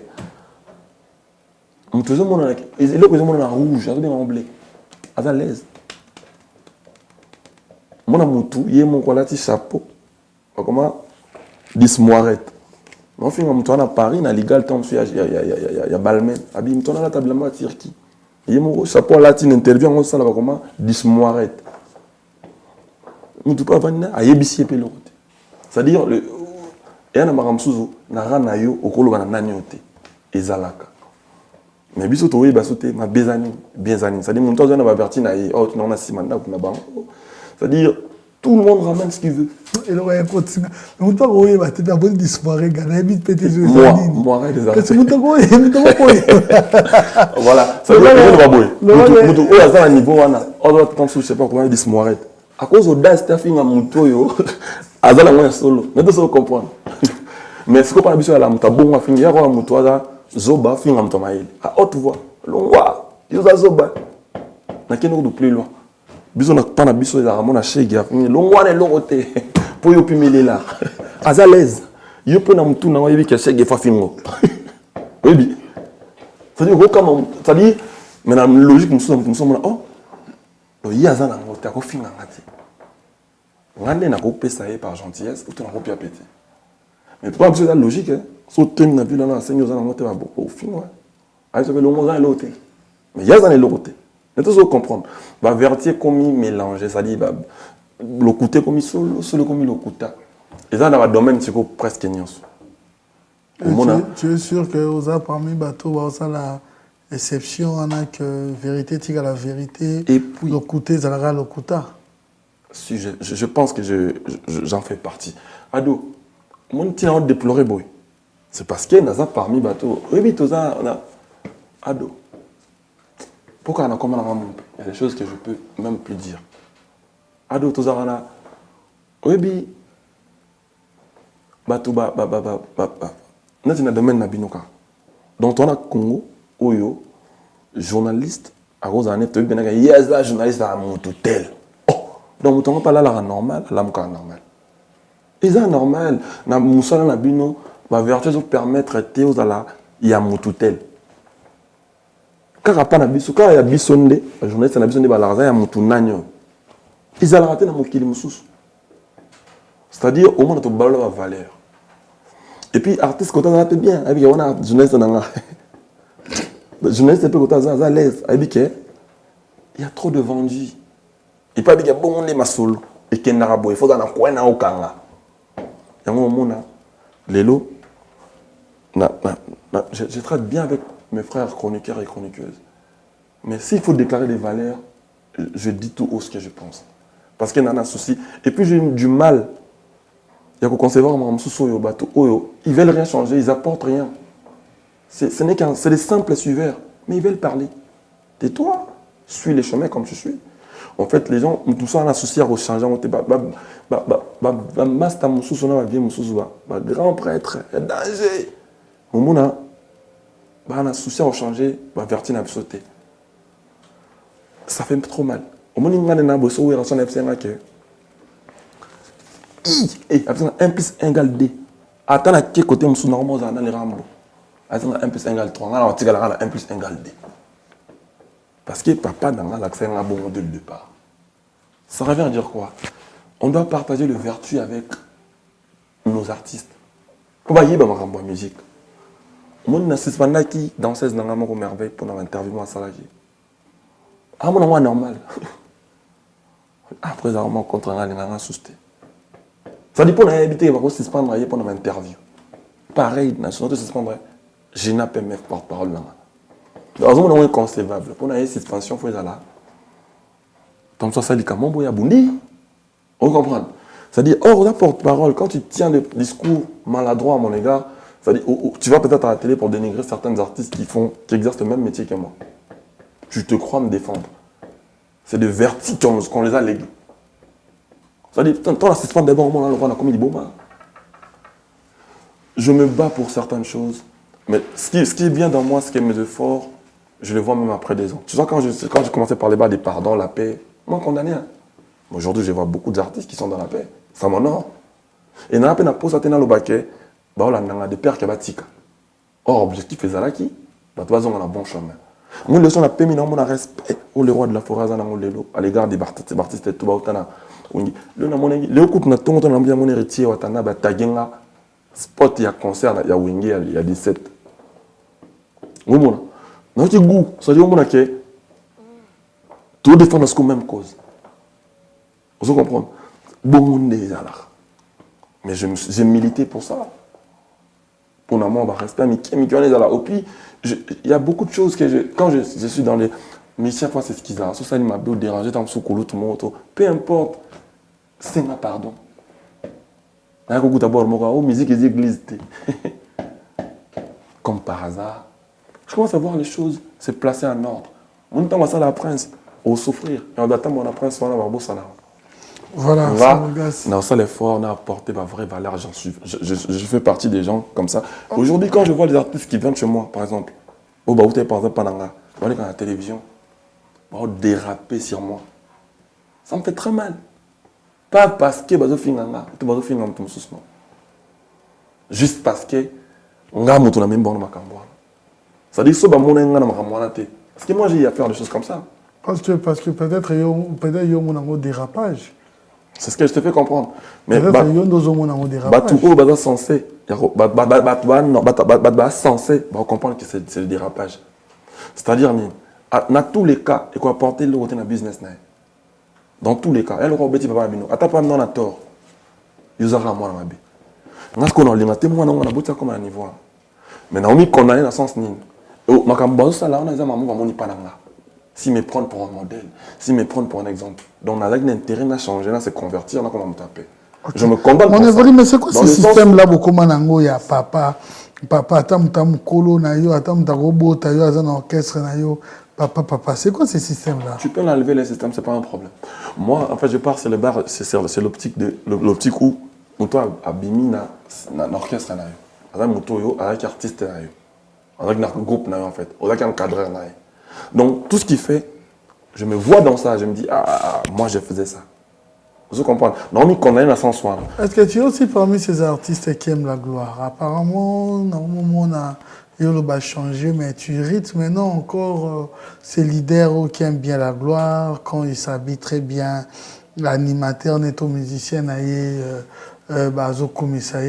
On te dit, ils ont en rouge, ils ont en blé. À l'aise. Mon amoutou, il y a mon colati chapeau. Comment? 10 moirettes. Mon fils, on a Paris, on a légal, il y a Balmain. Abim, on a la table à Turquie. Il y a mon chapeau latin intervient, on sait comment? 10 moirettes. On ne peut pas venir à Yébissi et Pélote. C'est-à-dire, il y a un maramsuzo, n'a yo, au colo, n'a naniote, et zalaka. Mais biso to oui, basote, ma bezani, bien zani. C'est-à-dire, mon temps, on a averti, oh, tu n'en as si mandat, c'est-à-dire, Tout le monde ramène ce qu'il veut. Et là, on continue. Mais on ne peut pas dire que tu as besoin de soirée, Ghana, et puis péter les yeux. Moi, les artistes. Qu'est-ce que tu as Voilà. Ça veut dire que va boire. Oh, là, ça, à niveau, on doit attendre, je ne sais pas comment il dit ce moirette. À cause de l'audace, tu as fait un mouton, yo. À ça, là, solo. Mais tu sais comprendre. Mais ce qu'on parle de la mouton, bon, on a fini, on a un mouton, zoba, fin un mouton, à haute voix. Longwa, il y a zoba. On a qu'un autre plus loin. Biso na pas na biso ya ramona chege ya fini longwa na lorote pour yo pimeli là à l'aise yo pe na mutu na wa yebi ka chege fa fingo oui ça dit comme ça dit mais la logique nous sommes oh il y a ça na ngota ko finga ngati ngande na ko pesa par gentillesse ou tu na ko pia péter mais pas que c'est la logique hein so tem na villa na senyo za na ngota ba bo fingo ay ça veut longwa za l'autre mais il y a ça na l'autre. Mais tout ça, comprendre. Bah, vertier comme mélanger, c'est-à-dire, bah, le côté comme solo comme le côté. Et ça, dans le domaine, c'est presque nions. Tu es sûr que vous avez parmi les bateaux, ça la exception, on a que vérité tire à la vérité. Et puis, le côté, ça la le côté. Si je pense que j'en fais partie. Ado, mon tient à déplorer, boy. C'est parce qu'il y a parmi les bateaux. Oui, tout ça, on a. Ado. Pourquoi on a comme il y a des choses que je peux même plus dire. Ado tozarana. Oyebi batu ba. Nati na domaine na binoka. Donc on a Congo oyo journaliste à Rosane tu bien que yes là journaliste à mon tel. Oh, donc on pas là la normal, là mon normal. Et ça normal na musala na bino ba vertu de permettre te aux ala ya mon tel. Quand il y a bisonde, la journaliste na bisonde balarza ya mutu nanyo. Ils allaient rater dans mon kilimoussous. C'est-à-dire au moins notre valeur valeur. Et puis artiste quand on a bien, avec on a journaliste nanga. Journaliste peut quand on a à l'aise, avec il y a trop de vendus. Et pas dire bon on est masolo et kenarabo, il faut dans un coin na okanga. Yango mona lelo je traite bien avec mes frères chroniqueurs et chroniqueuses. Mais s'il faut déclarer des valeurs, je dis tout haut ce que je pense. Parce qu'il y en a un souci. Et puis j'ai du mal. Il y a qu'au concevoir, ils veulent rien changer, ils apportent rien. C'est des simples suiveurs, mais ils veulent parler. Tais-toi, suis les chemins comme je suis. En fait, les gens, tout ça, on associe au changement. Grand prêtre, danger. Moumona, on associe au changer, vertir à sauter. Ça fait trop mal. Au moment où on a besoin de faire I, 1 plus 1 égale D. Attends, à quel côté on est normal dans les rambo. 1 plus 1 égale 3. On a 1 plus 1 égale D. Parce que papa dans l'accès à un bon modèle de départ. Ça revient à dire quoi? On doit partager le vertu avec nos artistes. Comment y est ma musique? Mon assiste pendant qui danseuse dans un merveille pour une interview à Salagi. Ah mon nom normal. Après avoir rencontré un sousté. Ça dit pour habiter, il va suspendre pendant une interview. Pareil, national suspendre. Je n'ai pas mes porte-parole là. Dans un moment inconcevable. Pour une suspension, il faut aller là. Donc ça dit comment boya bundi. On comprend. Ça dit hors la porte-parole quand tu tiens des discours maladroits à mon égard, ça dit tu vas peut-être à la télé pour dénigrer certains artistes qui exercent le même métier que moi. Tu te crois me défendre. C'est de vertige qu'on les a légués. Ça dit tant la suspension d'abord on a comme il dit bon. Je me bats pour certaines choses, mais ce qui vient dans moi, ce qui est mes efforts, je le vois même après des ans. Tu vois, quand j'ai commencé par les bas des pardons, la paix, moi condamné. Hein. Aujourd'hui, je vois beaucoup d'artistes qui sont dans la paix. Ça m'honore. Et dans la paix, on a posé dans le baquet, on a des pères qui ont tika. Or, objectif, les alaki, on a un bon chemin. Moi, le son a permis dans mon respect au roi de la forêt, à l'égard des artistes et tout. Le coup, on a tout mon héritier, on a taguenga. Spot, il y a concert, il y a Wingé, il y a 17. Oui, mon. Non, tu goût. Ça dit, mon que tout défendre la même cause. Vous comprenez? Bon monde déjà là. Mais j'ai milité pour ça. Pour l'amour, bah, respect, mais qui est là. Et puis, il y a beaucoup de choses que quand je suis dans les. Mais chaque fois, c'est ce qu'ils ont. Ça m'a dérangé dans le sous tout le monde. Peu importe. c'est un pardon. D'abord, musique et église. Comme par hasard, je commence à voir les choses se placer en ordre. On temps à la prince, au souffrir. Et on doit attendre la prince, on va avoir ça là. Voilà, on a l'effort, on a apporté ma vraie valeur. Je fais partie des gens comme ça. Aujourd'hui, quand je vois les artistes qui viennent chez moi, par exemple, au Baouté, par exemple, Pananga, on est dans la télévision, on va déraper sur moi. Ça me fait très mal. Pas parce que juste parce que on a la même bonne macamboa. Ça dit que parce que moi j'ai eu à faire des choses comme ça. Parce que peut-être il y a un dérapage. C'est ce que je te fais comprendre. Mais peut-être il y a un dérapage. Censé comprendre que c'est le dérapage. C'est-à-dire dans tous les cas, il faut apporter le côté dans le business. Dans tous les cas, elle aura bêti papa bino. Ata pas non na tort. Yuzara moi na mabe. Ngas ko na linga te moi na ngana bota comme un niveau. Mais na omi condamné dans sens ni. O makambo ça là on a maman va moni pananga. Si me prendre pour un modèle, si me prendre pour un exemple. Donc on a l'intérêt à changer, à se convertir, on a comment me taper. Okay. Je me condamne pour ça. Mais c'est quoi ce système là beaucoup manango ya papa tam kolo na yo atam ta robot ta yo azana orchestre na yo. Papa, c'est quoi ces systèmes-là? Tu peux enlever les systèmes, c'est pas un problème. Moi, en fait, je pars, c'est le bar, c'est l'optique où toi, abimi na orchestre na yo, avec moto avec artiste na yo, avec un groupe na yo en fait, avec un cadreur na yo. Donc tout ce qui fait, je me vois dans ça, je me dis moi je faisais ça. Vous comprenez? Non, mais qu'on a un sens soin. Est-ce que tu es aussi parmi ces artistes qui aiment la gloire? Apparemment, normalement, on a changé, mais tu rythmes maintenant encore ces leaders qui aiment bien la gloire, quand ils s'habillent très bien, l'animateur n'est au musicien,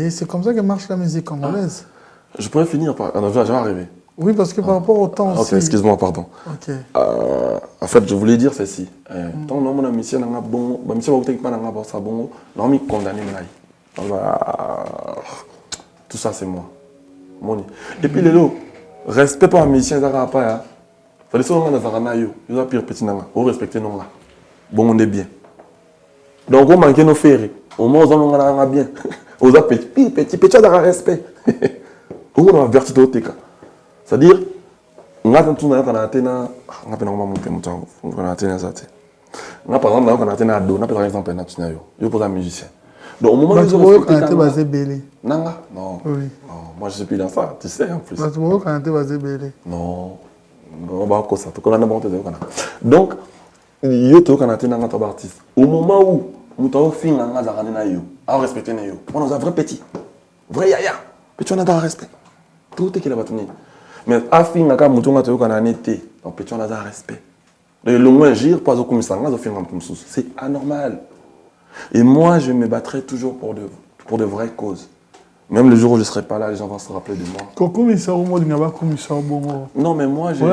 c'est comme ça que marche la musique congolaise. Je pourrais finir par... Non, je vais arriver. Oui, parce que par rapport au temps aussi... Ok, excuse-moi, pardon. Okay. En fait, je voulais dire ceci. Tant que mon mission n'a pas bon, ma mission va pas n'a pas ça bon, non mais condamné tout ça c'est moi. Et puis les lots, respect pour la mission, ça va pas. Fallait ça on a dans la yo, ils ont pire petit nanga, on respecter non là. Bon on est bien. Donc on manque nos ferrés. Au moins on a bien. On a petit dans respect. On a vertu au TK. C'est-à-dire, on a tout on a atteint on a pas normalement on a atteint ça. On a par exemple on a atteint ado, on a par exemple un yo. Je pose un musicien. Donc au moment où on a été basé belé. Nanga non. Oui. Non, moi je suis plus dans ça, tu sais en plus. On a été basé belé. Non. On va encore ça, tout qu'on a bon donc yo to quand atteint nanga top artiste. Au moment où nous t'avons fini nanga za na yo, à respecter na yo. On a un vrai petit. Vrai yaya. Petit on a dans respect. Tout est qu'il a battu. Mais à fin nanga mutonga to quand on était, donc petit on a un respect. Le moins gire pas au commissariat, c'est anormal. Et moi, je me battrai toujours pour de vraies causes. Même le jour où je ne serai pas là, les gens vont se rappeler de moi. Non, mais moi, j'ai...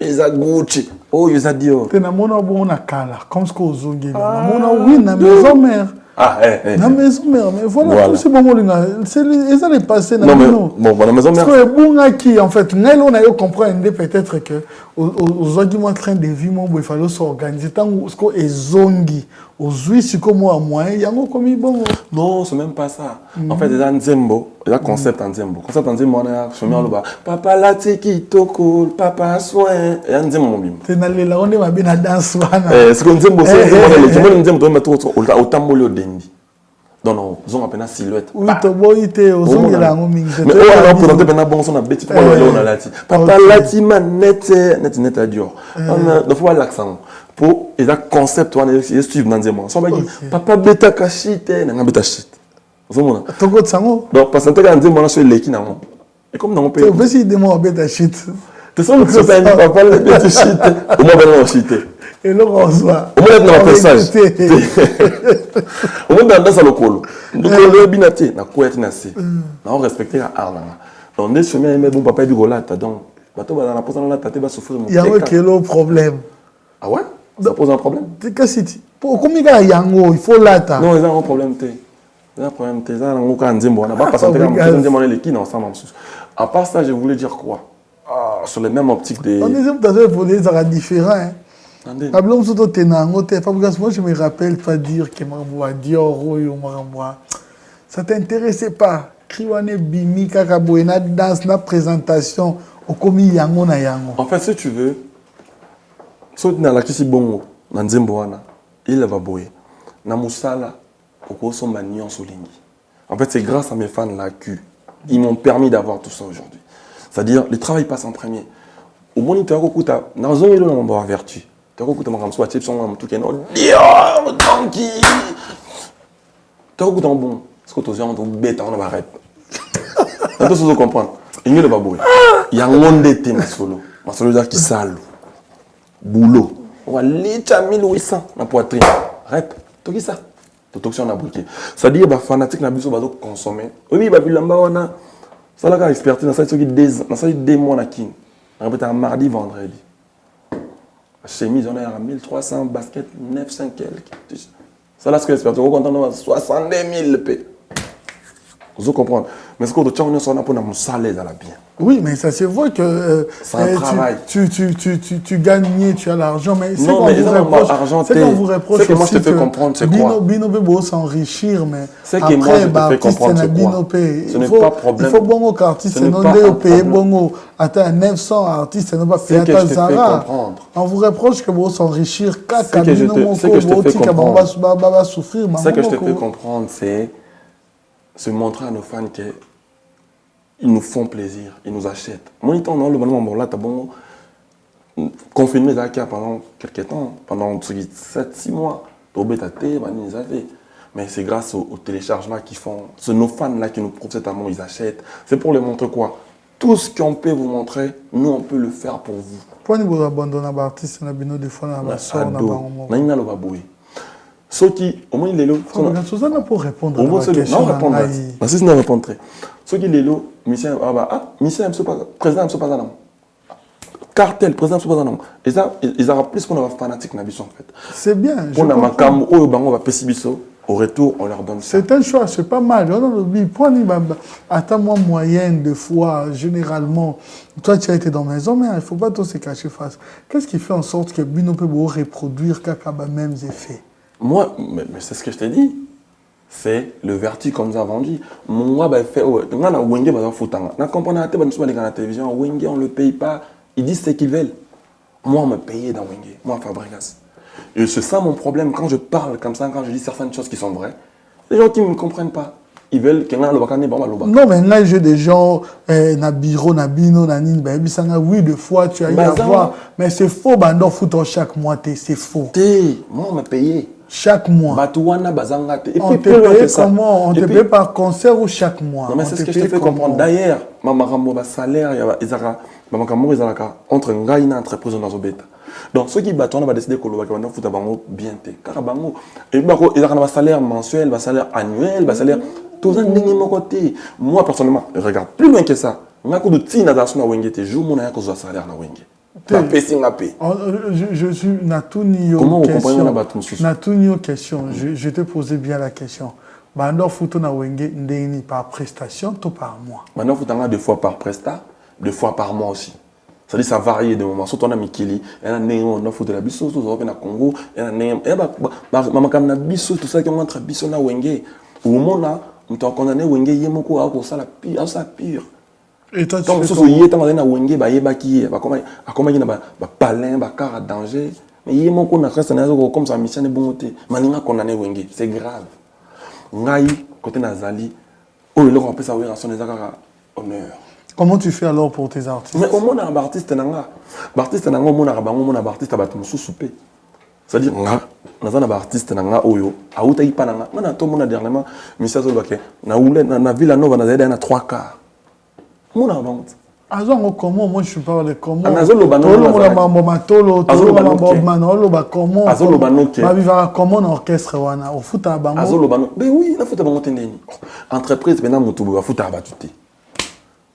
Eza Gucci, oh eza Dior. Te na mona bon na kala, comme ce qu'on zongue. Na mona oui na maison mère. Ah na maison mère, mais voilà tout c'est bon linga. C'est les années passées na bon la maison mère. C'est bon qui en fait, nel on a eu comprendre peut-être que aux arguments en train de vivre mon il fallait s'organiser tant ce qu'on est zongi. Aux huit c'est comme moi moyen, yango comme bon. Non, c'est même pas ça. En fait, il y a un Nzembo, il y a concept en Nzembo. Concept en Nzembo, on a chemin au bas. Papa la tiki toko, papa soin. Il y a un Nzembo mobile. C'est dans les là on est ma bien à danse. C'est comme Nzembo, c'est le Nzembo doit mettre au tambolo dendi. Non non, ils ont à peine silhouette. Oui, tu vois, il était aux ongles là on mingi. Mais on a présenté peine bon son a bêti pour on a lati. Papa lati man net à Dior. On doit voir l'accent. Pour et la concept on est suivre dans Nzembo. So ba papa beta kashite na beta shit. Ozomona. Tongo tsango. Donc parce que quand Nzembo on a sur l'équipe na. Et comme dans mon pays. Tu veux si demain beta shit. Tu sens que ça papa le beta shit. Au moins ben on shit. Et là, on se voit. Au moins, dans le passage. Au moins, dans le colo. Donc, le binaté, na quoi être nassé. On respecte la arlanga. On est chemin, mais bon, papa du golata. Donc, bateau va dans la pose dans la tête, va souffrir. Il y a un kilo problème. Ah ouais? Ça pose un problème? Pour combien il y a yango, il faut lata. Non, il y a un problème. Le problème, c'est ça, on va pas passer à part ça, je voulais dire quoi? Sur les mêmes optiques des... On deuxième volet sera différent. Hein. Moi, je me rappelle pas dire que ça t'intéressait pas. Kriwane Bimi, Kakaboena, dans la présentation, au commis Yango na Yango. En fait, si tu veux, si tu as la question bongo, dans Nzemboana, il va boyer. Na Moussala, au cours de ma nuance au lingi. En fait, c'est grâce à mes fans là qu'ils m'ont permis d'avoir tout ça aujourd'hui. C'est-à-dire, le travail passe en premier. Au moins, tu as beaucoup de dans un milieu, on va avoir vertu. Tu as beaucoup de gens qui sont tout qui non. Tu as beaucoup de bon. Ce que tu as dit, on est bête, on va arrêter. Tu dois comprendre. Il y a le baboué. Il y a un monde de thé solo. Ma solo qui sale. Boulot. On va aller à 1800 dans la poitrine. Rep. Tu as ça. Tu as briqué. C'est-à-dire que les fanatiques n'ont pas besoin de consommer. Oui, il y a ça là, expertise dans ça, des mois à qui. On répète un mardi, vendredi. La chemise, on est à 1300, basket, 900 quelques. Ça là, ce que l'expertise, on compte 62 000 p. Vous comprenez? Mais ce que tu as, on a pour nous salaire dans la bien. Oui, mais ça se voit que tu gagnes mieux, tu as l'argent, mais c'est qu'on vous reproche. C'est que moi je te fais comprendre, c'est quoi? Bino peut s'enrichir, mais c'est que moi je te fais comprendre, c'est quoi? Ce n'est pas problème. Il faut bon qu'artiste, c'est non de payer bon. Attends, 900 artistes, c'est non pas payer à Zara. On vous reproche que vous s'enrichir, c'est que je te fais comprendre. Ce que je te fais comprendre, c'est se montrer à nos fans qu'ils nous font plaisir, ils nous achètent. Moi, il le bon là, tu as bon confiné pendant quelques temps, pendant 7-6 mois. Mais c'est grâce au téléchargement qu'ils font. C'est nos fans là qui nous prouvent cet amour, ils achètent. C'est pour leur montrer quoi? Tout ce qu'on peut vous montrer, nous on peut le faire pour vous. Pourquoi vous abandonnez un artiste, on a bien des fois dans la soirée, ceux qui, au moins, il est là. Pour répondre à la question. Non, répondre. Si je ne réponds pas. Ceux qui est là, monsieur, président, monsieur, pas un homme. Cartel, président, monsieur, pas un homme. Et ça, ils auront plus pour nos fanatiques, en fait. C'est bien. Pour nos macam, on va pessibiso. Au retour, on leur donne ça. C'est un choix, c'est pas mal. Attends-moi moyenne de fois, généralement. Toi, tu as été dans la maison, mais il ne faut pas tout se cacher face. Qu'est-ce qui fait en sorte que Bino peut reproduire les mêmes effets? Moi, mais c'est ce que je t'ai dit. C'est le vertu comme nous avons dit. Moi, on comprend la télévision, on ne le paye pas. Ils disent ce qu'ils veulent. Moi, on me payait dans Wenge. Moi, Fabregas. Et c'est ça mon problème quand je parle comme ça, quand je dis certaines choses qui sont vraies. Les gens qui ne me comprennent pas. Ils veulent que non, mais là, j'ai des gens, Nabiro, Nabino, Nanine, oui, deux fois, tu as eu à voir. Mais c'est faux, Bandor Fouton chaque mois, c'est faux. Moi, on m'a payé. Chaque mois. On te paye comment? On te paye par concert ou chaque mois? Non, mais c'est ce que je te fais comprendre. D'ailleurs, ma salaire, entre une entreprise dans bêta. Donc, ceux qui battent, on va décider que le Bakabano fout à Bango bien. Carabango. Et ils ont un salaire mensuel, un salaire annuel, un salaire. Tout ça, côté. Moi, personnellement, je regarde plus loin que ça. Je suis un salaire. Je suis Natunio. Comment vous comprenez la bataille? Natunio question. Je te posais bien la question. Bandor fout na wenge ndeni par prestation ou par mois? Bandor fout 2 fois par prestat, 2 fois par mois aussi. C'est-à-dire ça varie de moments. Surtout on a Mikili, il y a un fout de la bisso, tout ça au Congo, il y a un bisso, tout ça qui montre bisso na wenge. Au moment là, on t'a condamné wenge yemoko à ça la pire, ça pire. Et toi, tu fais comment? Tant que wenge ba yeba ki, ba comment il ba palin, ba car à danger. Mais yemoko na reste na comme ça mission est bonté. Maninga condamné wenge, c'est grave. Ngai côté nazali, oh le on peut savoir en son honneur. Comment tu fais alors pour tes artistes? Mais au moins un artiste nanga, artiste nanga au moins un artiste abat musu souper. C'est-à-dire nga na artiste nanga oyo, auta ipa nanga. Mana to mona dernièrement monsieur Zolbake na oule na Villa Nova na zaida na 3 quarts. Mona vente. Azongo comment moi je parle comment? Azolo banano. Azolo comment? Azolo banoke. Ma vivra comment en orchestre wana au foot à bango. Azolo bano. Ben oui, na foot à bango tendeni. Entreprise maintenant mutubu ba foot à batuté.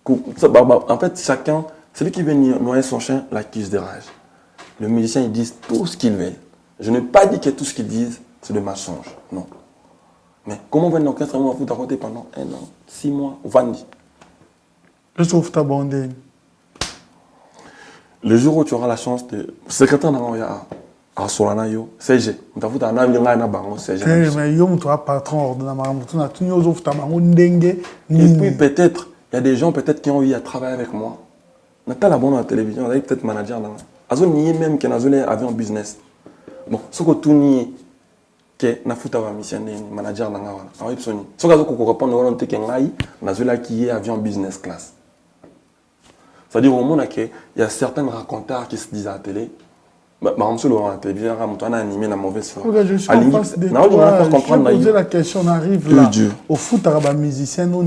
En fait, chacun, celui qui veut noyer son chien, l'accuse de rage. Le musicien, ils disent tout ce qu'ils veulent. Je n'ai pas dit que tout ce qu'ils disent, c'est de mensonge. Non. Mais comment va un orchestre à foutre à côté pendant 1 an, 6 mois, Vandi? Je trouve ta bande. Le jour où tu auras la chance de. Secrétaire à Solana, CG. Tu as foutu un avion à Nabango, CG. Mais yo, tu as patron ordinaire, tu as tout autres ta dengue. Et puis peut-être, il y a des gens peut-être qui ont eu à travailler avec moi. On a pas la bonne à la télévision, on a peut-être manager dans. Azo ni même qui n'a pas avion business. Bon, ce que tout ni que na foutu à mission manager dans la. Ah oui, ce que vous répondre, on a dit que n'a qui est avion business class. C'est-à-dire au monde qu'il y a certains raconteurs qui se disent à la télé, bah, monsieur le à la télévision, on a animé la mauvaise foi. Je suis en face de toi. Je poser la question, on arrive là. Au foot, à musicien, on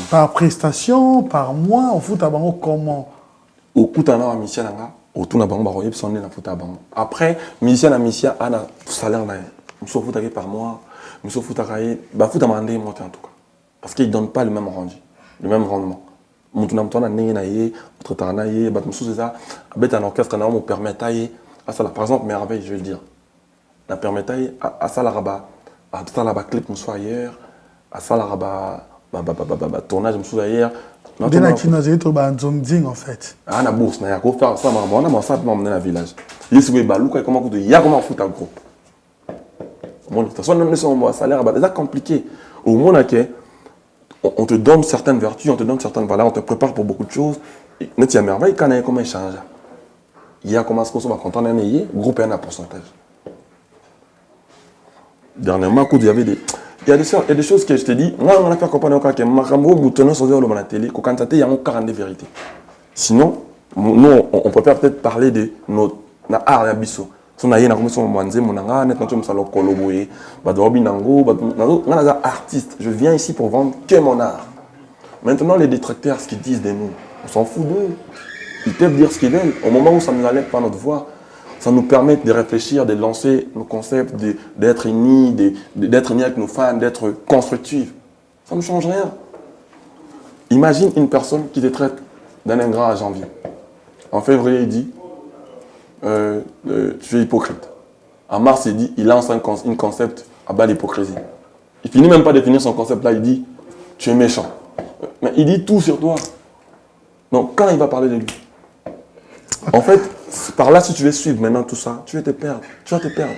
par prestation, par mois, au foot, comment? Au foot, on a musicien, au tout, on a sonné la foot. Après, musicien, a un salaire, monsieur foot par mois, monsieur foot, bah foot, monté en tout cas. Parce qu'ils ne donnent pas le même rendu, le même rendement. Mutu na mtona ndenge na ye autre na ye bat musu ça bête un orchestre na mo permettre à ça par exemple merveille je veux le dire na permettre à ça la rabat à tout la ba clip musu ailleurs à ça la rabat tournage musu ailleurs na kina zeto ba nzongding en fait ah na bourse na ya ko faire ça on a ça pour m'emmener la village yesu be baluka comment ko ya comment foutre un groupe bon de toute façon même son salaire c'est compliqué au moins que on te donne certaines vertus, on te donne certaines valeurs, on te prépare pour beaucoup de choses. Il y a merveille quand il y a comment échanger. Il y a comment ce qu'on va content d'un groupe et un pourcentage. Dernièrement, il y avait des. Il y a des choses que je te dis, on a fait comprendre que Marambo Moutono sur la télé, quand il y a un 40 de vérité. Sinon, nous, on préfère peut-être parler de notre art et bisso. Si on a une commission manzé monanga net notre salon koloboé badobi nango artiste je viens ici pour vendre que mon art. Maintenant les détracteurs ce qu'ils disent de nous on s'en fout d'eux, ils peuvent dire ce qu'ils veulent au moment où ça ne nous enlève pas notre voix, ça nous permet de réfléchir, de lancer nos concepts, d'être unis, d'être unis avec nos fans, d'être constructifs. Ça ne change rien. Imagine une personne qui te traite d'un ingrat à janvier. En février il dit tu es hypocrite. En mars, il dit, il lance un concept à bas l'hypocrisie. Il finit même pas de définir son concept là, il dit, tu es méchant. Mais il dit tout sur toi. Donc quand il va parler de lui, en fait, par là, si tu veux suivre maintenant tout ça, tu vas te perdre. Tu vas te perdre.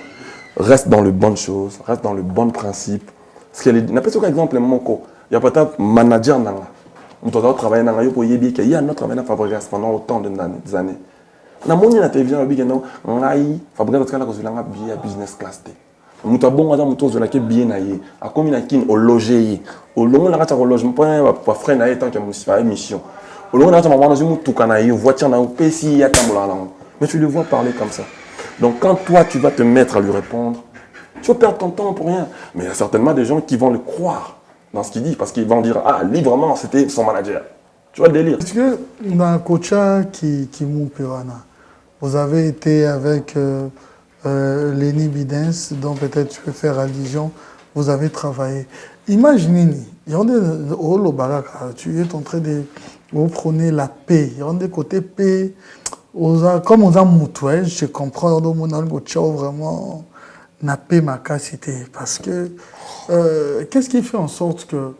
Reste dans les bonnes choses, reste dans le bon principe. Parce qu'il y a pas exemple, il y a peut-être manager dans là. On doit travailler dans là, il y a un autre travail Fabregas pendant autant d'années. Na moni na télévision bi geno ngai Fabregas kala ko zulanga billet business class te muta bonga za muto zola ke billet na ye a komi na kin au loger au longo na kata ko logement point pa frère na ye tant que musifa émission au longo na kata mama na zumu tukana ye voiture na pesi ya tambola lango mais tu le vois parler comme ça. Donc quand toi tu vas te mettre à lui répondre, tu vas perdre ton temps pour rien. Mais il y a certainement des gens qui vont le croire dans ce qu'il dit parce qu'ils vont dire ah lui vraiment c'était son manager. Tu vois le délire. Est-ce que dans un coach qui m'oupéwana, vous avez été avec Lenny Bidens, dont peut-être tu peux faire allusion, vous avez travaillé. Imaginez, tu es en train de prôner la paix. Il y a des côtés paix, comme on a moutoué, je comprends, on a vraiment la paix ma capacité. Parce que, qu'est-ce qui fait en sorte que,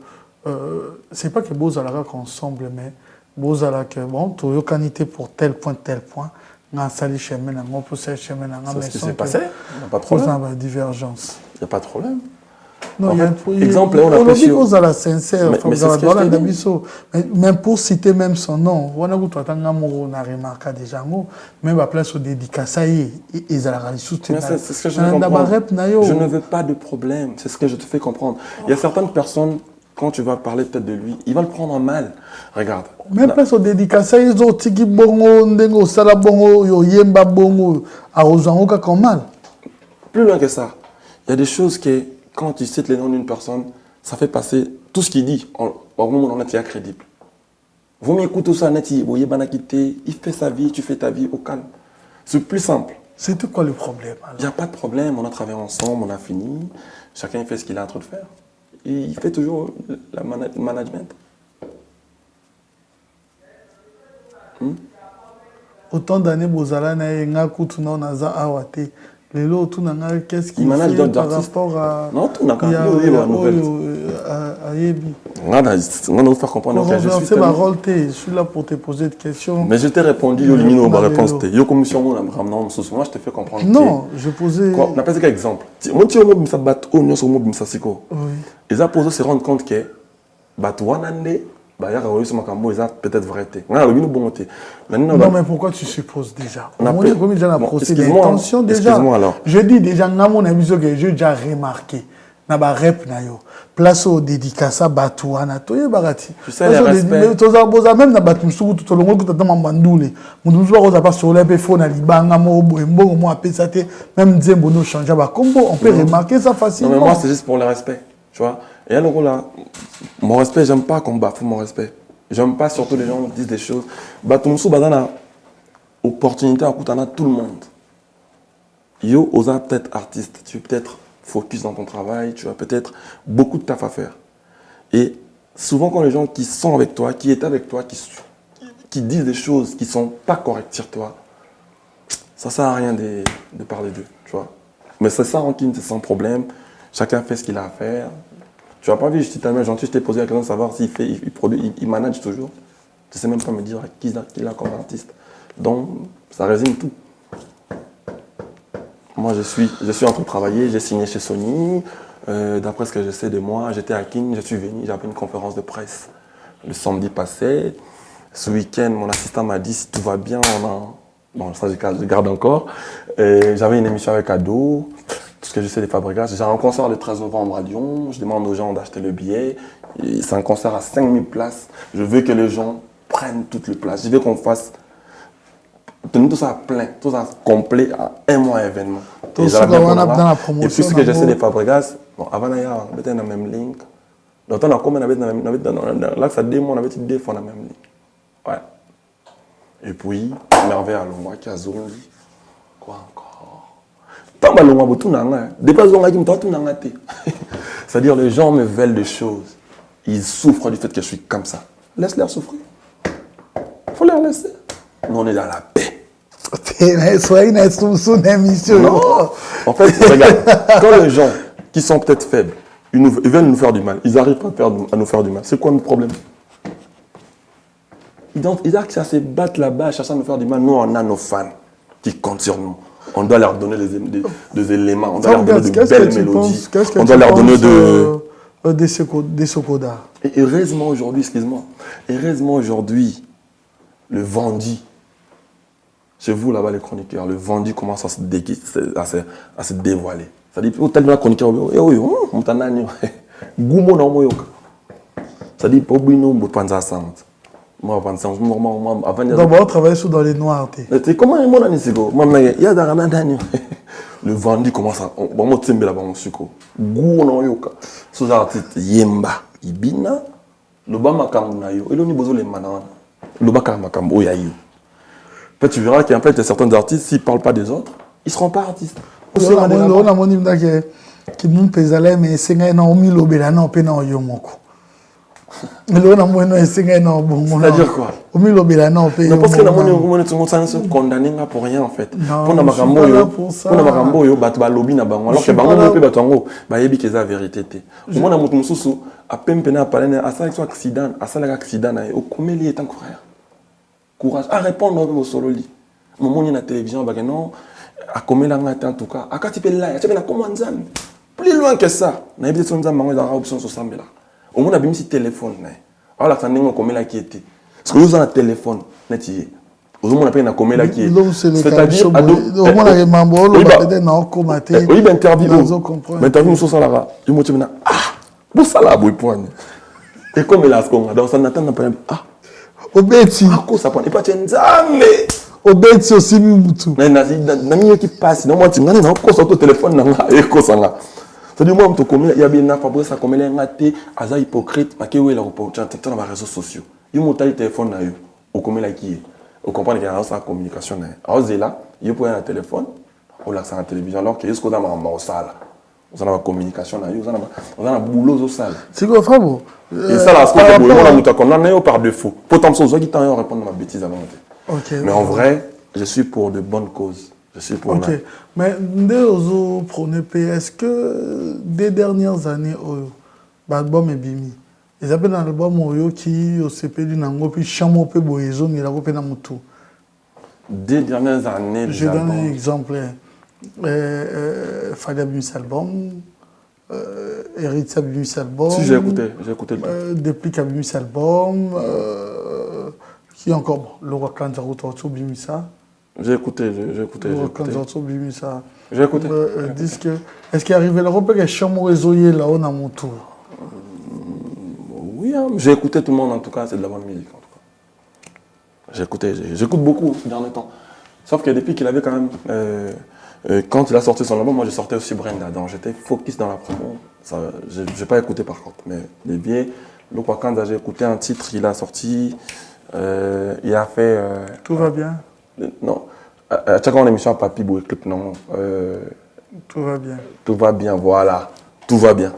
c'est pas que Bozalaka ensemble, mais Bozalaka, bon, tu as qualité pour tel point, c'est ce qui s'est passé, il n'y a pas de problème. Il y a divergence. Il n'y a pas de problème. Non, en il y a fait, exemple, on a dit à la sincère, même pour citer même son nom, on a remarqué déjà, même à place de dédicace, c'est ce que je veux comprendre. Je ne veux pas de problème, c'est ce que je te fais comprendre. Il y a certaines personnes, quand tu vas parler peut-être de lui, il va le prendre en mal. Regarde. Même place au dédicace, ils ont tiki bongo, ndengo, sala bongo, yo yemba bongo, arrosant comme mal. Plus loin que ça, il y a des choses que, quand tu cites les noms d'une personne, ça fait passer tout ce qu'il dit au moment où on est crédible. Vous m'écoutez ça, il fait sa vie, tu fais ta vie au calme. C'est plus simple. C'était quoi le problème? Il n'y a pas de problème, on a travaillé ensemble, on a fini. Chacun fait ce qu'il a en train de faire. Et il fait toujours le management. Autant d'années, Bozala na Kutuna Naza Awate, Les lots, tout n'a qu'est-ce qu'il manage fait d'autres par artistes. rapport à... Non, tout n'a qu'à à Yebi. On va faire comprendre que je suis tellement... Je suis là pour te poser des questions. Mais je t'ai répondu, yo limino ma réponse. Yo commission moi je te fais comprendre. Non, je posais... On appelle ça quel exemple. Moi tu me ça bat au sur moi bimsa siko. Oui. Et ça pose se rendre compte que bat wanande bah ya réussi ma cambo ça peut-être vérité. Non mais pourquoi tu supposes déjà? On a déjà la procédure d'intention déjà. Excuse-moi alors. Je dis déjà na mon avis que j'ai déjà remarqué. Na ba rep na yo. Place au dédicace à Batouana, toye barati. Tu sais le respect. Même na batu msuku tout le monde que tata mandule. Mundu msuku ko pas sur les fo na libanga mo mbongo mo apesa te même Nzembo no changer ba combo, on peut remarquer ça facilement. Non mais moi c'est juste pour le respect, tu vois. Et alors là mon respect, j'aime pas qu'on bafoue mon respect. J'aime pas surtout les gens qui disent des choses. Batumsu badana opportunité à koutana tout le monde. Yo osa peut-être artiste, tu peux peut-être focus dans ton travail, tu as peut-être beaucoup de taf à faire. Et souvent quand les gens qui sont avec toi, qui étaient avec toi, qui disent des choses qui sont pas correctes sur toi, ça sert à rien de parler d'eux, tu vois. Mais c'est ça rancune, c'est sans problème. Chacun fait ce qu'il a à faire. Tu n'as pas vu, je suis tellement gentil, je t'ai posé la question de savoir s'il fait, il produit, il manage toujours. Tu ne sais même pas me dire qui il a comme artiste. Donc, ça résume tout. Moi, je suis en train de travailler, j'ai signé chez Sony. D'après ce que je sais de moi, j'étais à King, je suis venu, j'avais une conférence de presse le samedi passé. Ce week-end, mon assistant m'a dit si tout va bien, bon, ça je garde encore. J'avais une émission avec Ado. Tout ce que je sais des Fabregas. J'ai un concert le 13 novembre à Lyon. Je demande aux gens d'acheter le billet. C'est un concert à 5000 places. Je veux que les gens prennent toutes les places. Je veux qu'on fasse tout ça plein, tout ça complet à un mois événement. Et puis ce que je sais des Fabregas, bon, avant d'ailleurs, on était dans la même ligne. Donc on a combien là ça démon, on avait deux fois dans la même ligne. Ouais. Et puis, merveille à Longwa qui a Zongi. Quoi encore? C'est-à-dire les gens me veulent des choses. Ils souffrent du fait que je suis comme ça. Laisse-les souffrir. Il faut les laisser. Nous, on est dans la paix. Soyez une émission. Non. En fait, regarde, quand les gens qui sont peut-être faibles, ils veulent nous faire du mal, ils arrivent à nous faire du mal. C'est quoi notre problème? Ils arrivent à se battre là-bas, à chercher à nous faire du mal. Nous, on a nos fans qui comptent sur nous. On doit leur donner des éléments, on doit leur donner de belles mélodies, on doit leur donner des Sokoda. Et heureusement aujourd'hui, excuse-moi, heureusement aujourd'hui, le Vendu, chez vous là-bas les chroniqueurs, le Vendu commence à se dévoiler. C'est-à-dire, tellement chroniqueur, on t'en a dit, Goumo na moyoka. C'est-à-dire, pour nous, on pense à ça. Moi, d'abord, on travaille dans les noirs. Comment est-ce le Vendu commence à... On va là-bas, on sucre. Gou yoka. Sous artiste, Yemba, Ibina, le Bamakambo na yo. Et l'on y besoin les manans. Le Bamakambo yayo. Peut-être tu verras qu'en fait, certains artistes, s'ils ne parlent pas des autres, ils ne seront pas artistes. On a mon qui m'ont pesé, mais c'est un homme qui a un peu de yomoko. C'est-à-dire quoi? Non, parce que nous sommes condamnés pour rien en fait. Pour la lobby na bango alors que bango peut battre ngo ba yebi que la vérité té. Au moins na mutu mususu a pempena parler à ça accident, à ça accident na au komeli est encore rien. Courage à répondre au solo li. Moment ni na télévision ba non a komela ngata en tout cas. A kati pe là, tu peux la commander. Plus loin que ça, na yebi son nzamba ngo dans option so sambela. Au moins, on a mis un téléphone. Alors, on a mis un téléphone qui était. Parce que nous avons un téléphone. Au moins, on a pris un téléphone qui est. C'est-à-dire, on a un oui, ben, interview. Interview, nous sommes là. Je me dis, ah, vous ça là, vous point. Et comme il a ce qu'on a, donc ça n'attend pas. Ah, Obeti. Ah, quoi ça prend? Et pas tiens, mais. Obeti aussi, Moutou. Mais qui passe, non, moi, tu n'as pas sur ton téléphone, et quoi ça là. C'est-à-dire, moi, il y a bien un Fabrice, ça comme il est raté, à hypocrite, mais qui est là pour dans les réseaux sociaux. Il m'a dit téléphone là, au comme il qui est. Vous comprenez qu'il y a une communication là. Alors, là, il peut un téléphone, on l'a sur la télévision, alors que jusqu'au dans ma salle. Vous avez une communication là, vous avez un boulot au salle. C'est quoi, Fabo? Et ça, là, c'est qu'on a un par défaut. Pourtant, je vais répondre à ma bêtise avant. Mais en vrai, je suis pour de bonnes causes. Je suis pour Ok. Mais dès aux prenez est-ce que des dernières années, l'album est bimi? Ils appellent un album qui au CP du Nango, puis Chamo pe Boyezo, mais la repère dans mon tour. Des dernières années, Je donne un exemple. Fadi a bimi cet album, Eritz a bimi cet album. Si, j'ai écouté Depuis a bimi cet album. Qui encore? Le roi Kanzaro Torto bimi ça. J'ai écouté. J'ai écouté. Est-ce qu'il arrive le repère que Chamo Ezoye là-haut dans mon tour? Oui, hein, j'ai écouté tout le monde en tout cas, c'est de la bonne musique en tout cas. J'écoute beaucoup ces derniers temps. Sauf que depuis qu'il avait quand même. Quand il a sorti son album, moi je sortais aussi Brenda. Donc j'étais focus dans la promo. Je n'ai pas écouté par contre. Mais les vieilles, le Wakanda, j'ai écouté un titre, il a sorti. Il a fait. Tout va bien. Non. À chaque fois, on émission à Papi Boué Clip, non. Tout va bien. Tout va bien, voilà. Tout va bien.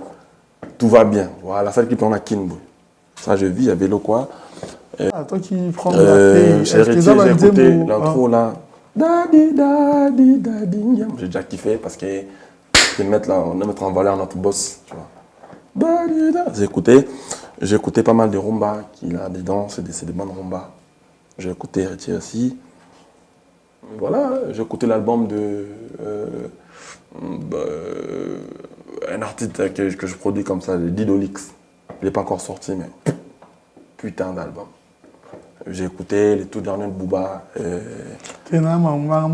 Tout va bien. Voilà, celle qui prend la Kinbo. Ça, je vis, il y avait le quoi. Toi qui prends de la paix. J'ai écouté l'intro là. Daddy, daddy, daddy. J'ai déjà kiffé parce que on mettre en valeur notre boss. Tu vois. J'ai écouté pas mal de rumba qu'il a dedans. C'est des bonnes rumba. J'ai écouté Héritier aussi. Voilà, j'ai écouté l'album de un artiste que je produis comme ça, Didolix. Il n'est pas encore sorti, mais putain d'album. J'ai écouté les tout derniers de Booba. Tout le monde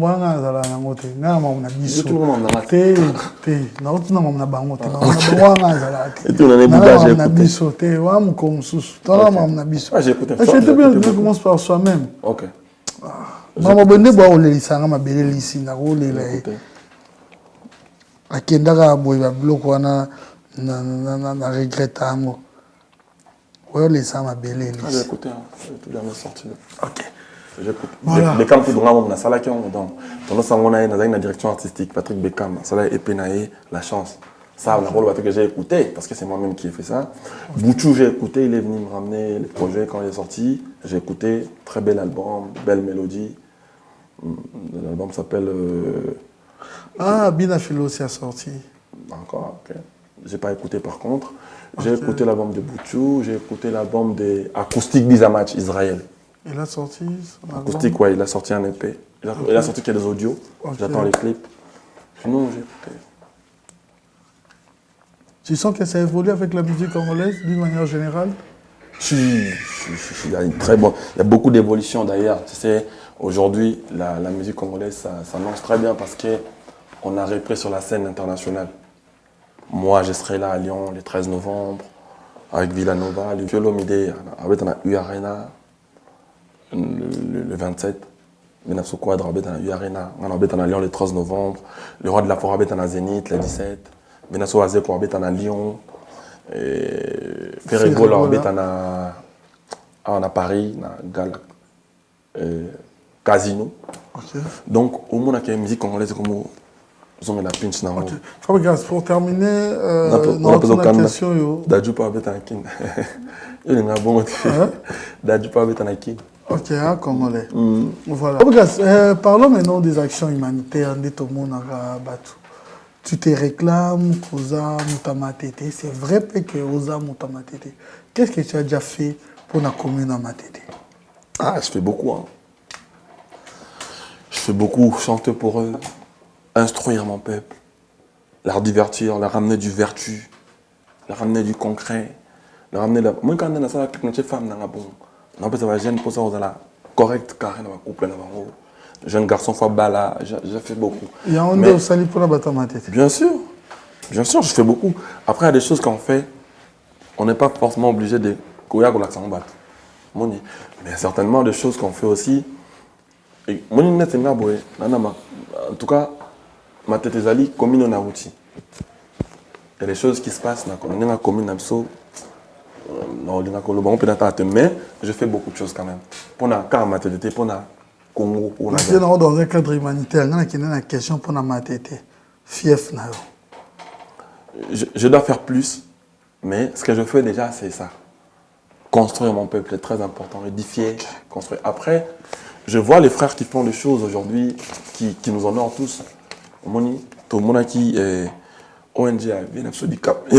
j'ai écouté. commence par soi-même. Ok. Maman Bende boa olelisanga mabele lisi na kolela akendaka boyeba biloko wana na regreta yango oyo olesanga mabele J'ai lisi. écouté, tout dernier sorti. Ok. J'écoute. Voilà. Beckham tout dans la salle qui ont dans le salon on a une direction artistique Patrick Beckham ça là Epenaye la chance ça le rôle que j'ai écouté parce que c'est moi-même qui ai fait ça. Bouchou j'ai écouté, il est venu me ramener les projets quand il est sorti. J'ai écouté, très bel album, belle mélodie. L'album s'appelle Bina Philo aussi a sorti. Encore, ok. J'ai pas écouté par contre. J'ai écouté l'album de Bouchou, j'ai écouté l'album des Acoustique Bizamatch Israël. Il a sorti son album. Acoustique, ouais, il a sorti un EP. Il a sorti qu'il y a des audios. Okay. J'attends les clips. Sinon, j'ai écouté. Tu sens que ça évolue avec la musique congolaise d'une manière générale? Il y a il y a beaucoup d'évolution d'ailleurs. Tu sais, aujourd'hui, la musique congolaise, ça s'annonce très bien parce qu'on a repris sur la scène internationale. Moi, je serai là à Lyon le 13 novembre avec Villanova, le Violomide, avec la U Arena. Le 27, Benafso Quadre dans la U Arena, on a à Lyon le 13 novembre, le roi de la forêt dans la Zénith le 17, Benafso Azeko à Lyon, Ferrego à Paris, dans Casino. Okay. Donc, au moins, il y a une musique congolaise comme on a la pinch. Fabrice, pour terminer, notre question. Dadju pas avec un kin. Il y a un bon Dadju pas avec un kin. Ok, hein, congolais. Voilà. Parlons maintenant des actions humanitaires de tout le monde à Batu. Tu te réclames Oza Moutamatete. C'est vrai que Oza Moutamatete. Qu'est-ce que tu as déjà fait pour la commune à Matete? Ah, je fais beaucoup. Hein. Je fais beaucoup. Chanter pour eux, instruire mon peuple, leur divertir, leur ramener du vertu, leur ramener du concret, leur ramener la. Moi, quand on a ça, avec notre femme, on peut savoir jeune pour ça, on a correct, car on a couple, jeune garçon, Fabala, j'ai fait beaucoup. Il y a un de sali pour la Batamatete. Bien sûr, je fais beaucoup. Après, il y a des choses qu'on fait, on n'est pas forcément obligé de courir avec l'accent battre. Mais certainement des choses qu'on fait aussi. En tout cas, ma tête est allée commune en outil. Il y a des choses qui se passent dans la commune mais je fais beaucoup de choses quand même. Pour la maternité, pour la Congo, pour la. Dans un cadre humanitaire, il y a une question pour la maternité. Fief. Je dois faire plus, mais ce que je fais déjà, c'est ça. Construire mon peuple est très important, édifier, construire. Après, je vois les frères qui font des choses aujourd'hui, qui nous honorent tous. Tout le monde qui est ONG, il y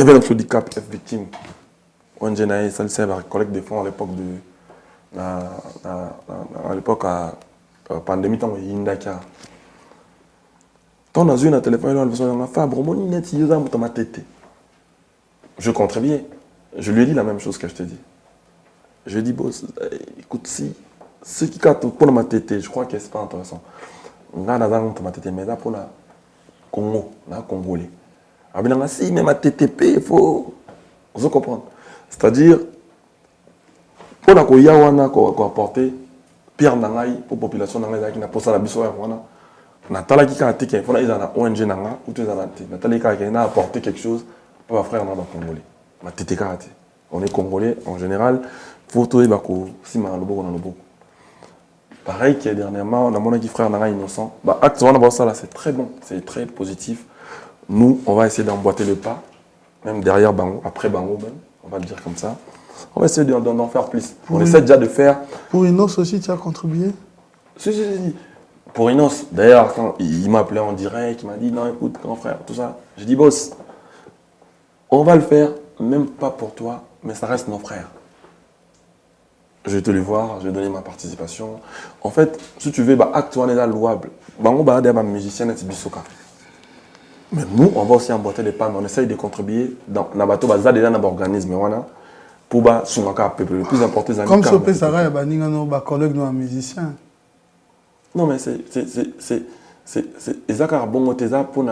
avait un handicap victime. ONG n'a ça le sert à collecte de fonds à l'époque de à l'époque à pandémie temps il y a tant dans une téléphone on va faire bromoni net il y a ma tête. Je contribue. Je lui ai dit la même chose que je te dis. Je lui ai dit boss écoute si ce qui capte pour ma tête je crois que c'est pas intéressant. On a dans ma tête mais là pour la Congo, la Congolais. Ah si mais ma TTP il faut vous comprendre. C'est-à-dire, pour la Koyawana, qu'on apporter Pierre Nangaï pour la population Nangaï qui n'a pas ça la biso wana. Natala qui a été qu'il faut ils en a ONG Nanga ou tous en a été. Natala qui a apporté quelque chose pour frère Nanga congolais. Ma tete karate. On est congolais en général. Faut tout bako si ma lobo on a lobo. Pareil que dernièrement on a mon frère Nanga innocent. Bah acte on a ça là c'est très bon, c'est très positif. Nous on va essayer d'emboîter le pas même derrière Bango, après Bango même. On va le dire comme ça. On va essayer d'en faire plus. On essaie déjà de faire. Pour Inos aussi, tu as contribué? Si. Pour Inos, d'ailleurs, quand il m'a appelé en direct, il m'a dit non, écoute, grand frère, tout ça. J'ai dit, boss, on va le faire, même pas pour toi, mais ça reste nos frères. Je vais te le voir, je vais donner ma participation. En fait, si tu veux, acte on est là louable. On va aider ma musicienne et Bisoka. Mais nous, on va aussi emboîter les pas, mais on essaye de contribuer dans le bateau, déjà dans l'organisme, pour le plus important. Comme ce que ça va, il y a des collègues, des musiciens. Non, mais c'est exactement bon, pour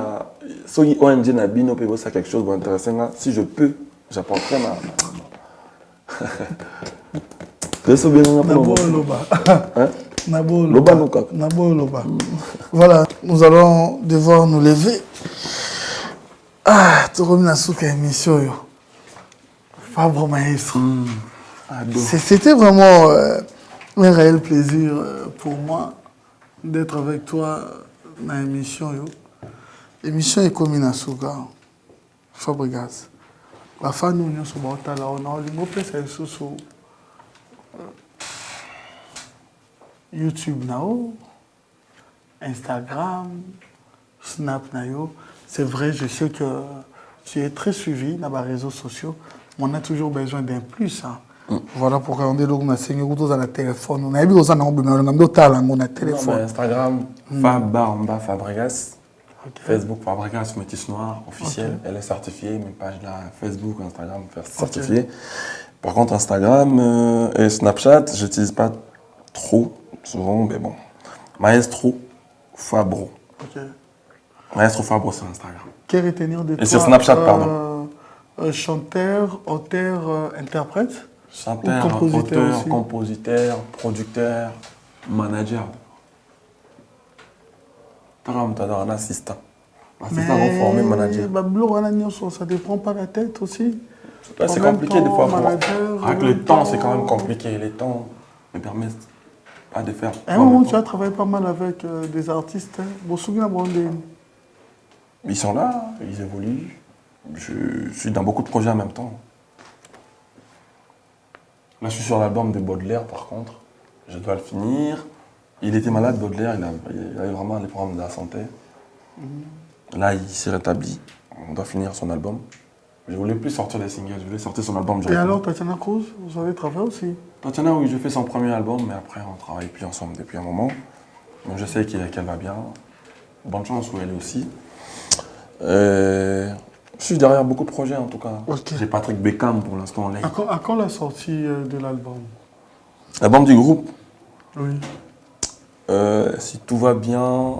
si ONG n'a bino peut ça quelque chose d'intéressant. Si je peux, j'apporterai ma. Voilà, nous allons devoir nous lever. Ah, tu reviens à cette émission. Fabre Maestro. C'était vraiment un réel plaisir pour moi d'être avec toi dans l'émission. L'émission est comme une Asuga. Fabregas. La fin nous sommes sur Botala. On a le sur YouTube nao, Instagram, Snap nao. C'est vrai, je sais que tu es très suivi dans les réseaux sociaux. On a toujours besoin d'un plus. Hein. Voilà pourquoi on est là, on a signé dans le téléphone. On a vu dans le téléphone. Instagram, Fabregas. Facebook, Fabregas, Métis Noir, officiel. Elle est certifiée. Mes pages là, Facebook, Instagram, certifiées. Par contre, Instagram et Snapchat, je n'utilise pas trop, souvent, mais bon. Maestro Fabro. Maestro Fabro sur Instagram. Quel retenir de toi? Et sur Snapchat, pardon. Chanteur, auteur, interprète? Chanteur, auteur, compositeur, producteur, manager. Tu as un assistant. Assistant formé manager. Ça ne te prend pas la tête aussi? C'est compliqué des fois. Avec le temps, c'est quand même compliqué. Les temps me permettent pas de faire. À un moment, tu as travaillé pas mal avec des artistes. Ils sont là, ils évoluent. Je suis dans beaucoup de projets en même temps. Là, je suis sur l'album de Baudelaire, par contre. Je dois le finir. Il était malade, Baudelaire. Il a eu vraiment des problèmes de la santé. Là, il s'est rétabli. On doit finir son album. Je voulais plus sortir les singles, je voulais sortir son album. Et alors, Tatiana Cruz, vous avez travaillé aussi? Tatiana, oui, je fais son premier album, mais après, on ne travaille plus ensemble depuis un moment. Donc, je sais qu'elle va bien. Bonne chance où elle est aussi. Je suis derrière beaucoup de projets, en tout cas. Okay. J'ai Patrick Beckham pour l'instant. À quand la sortie de l'album? L'album du groupe? Oui. Si tout va bien,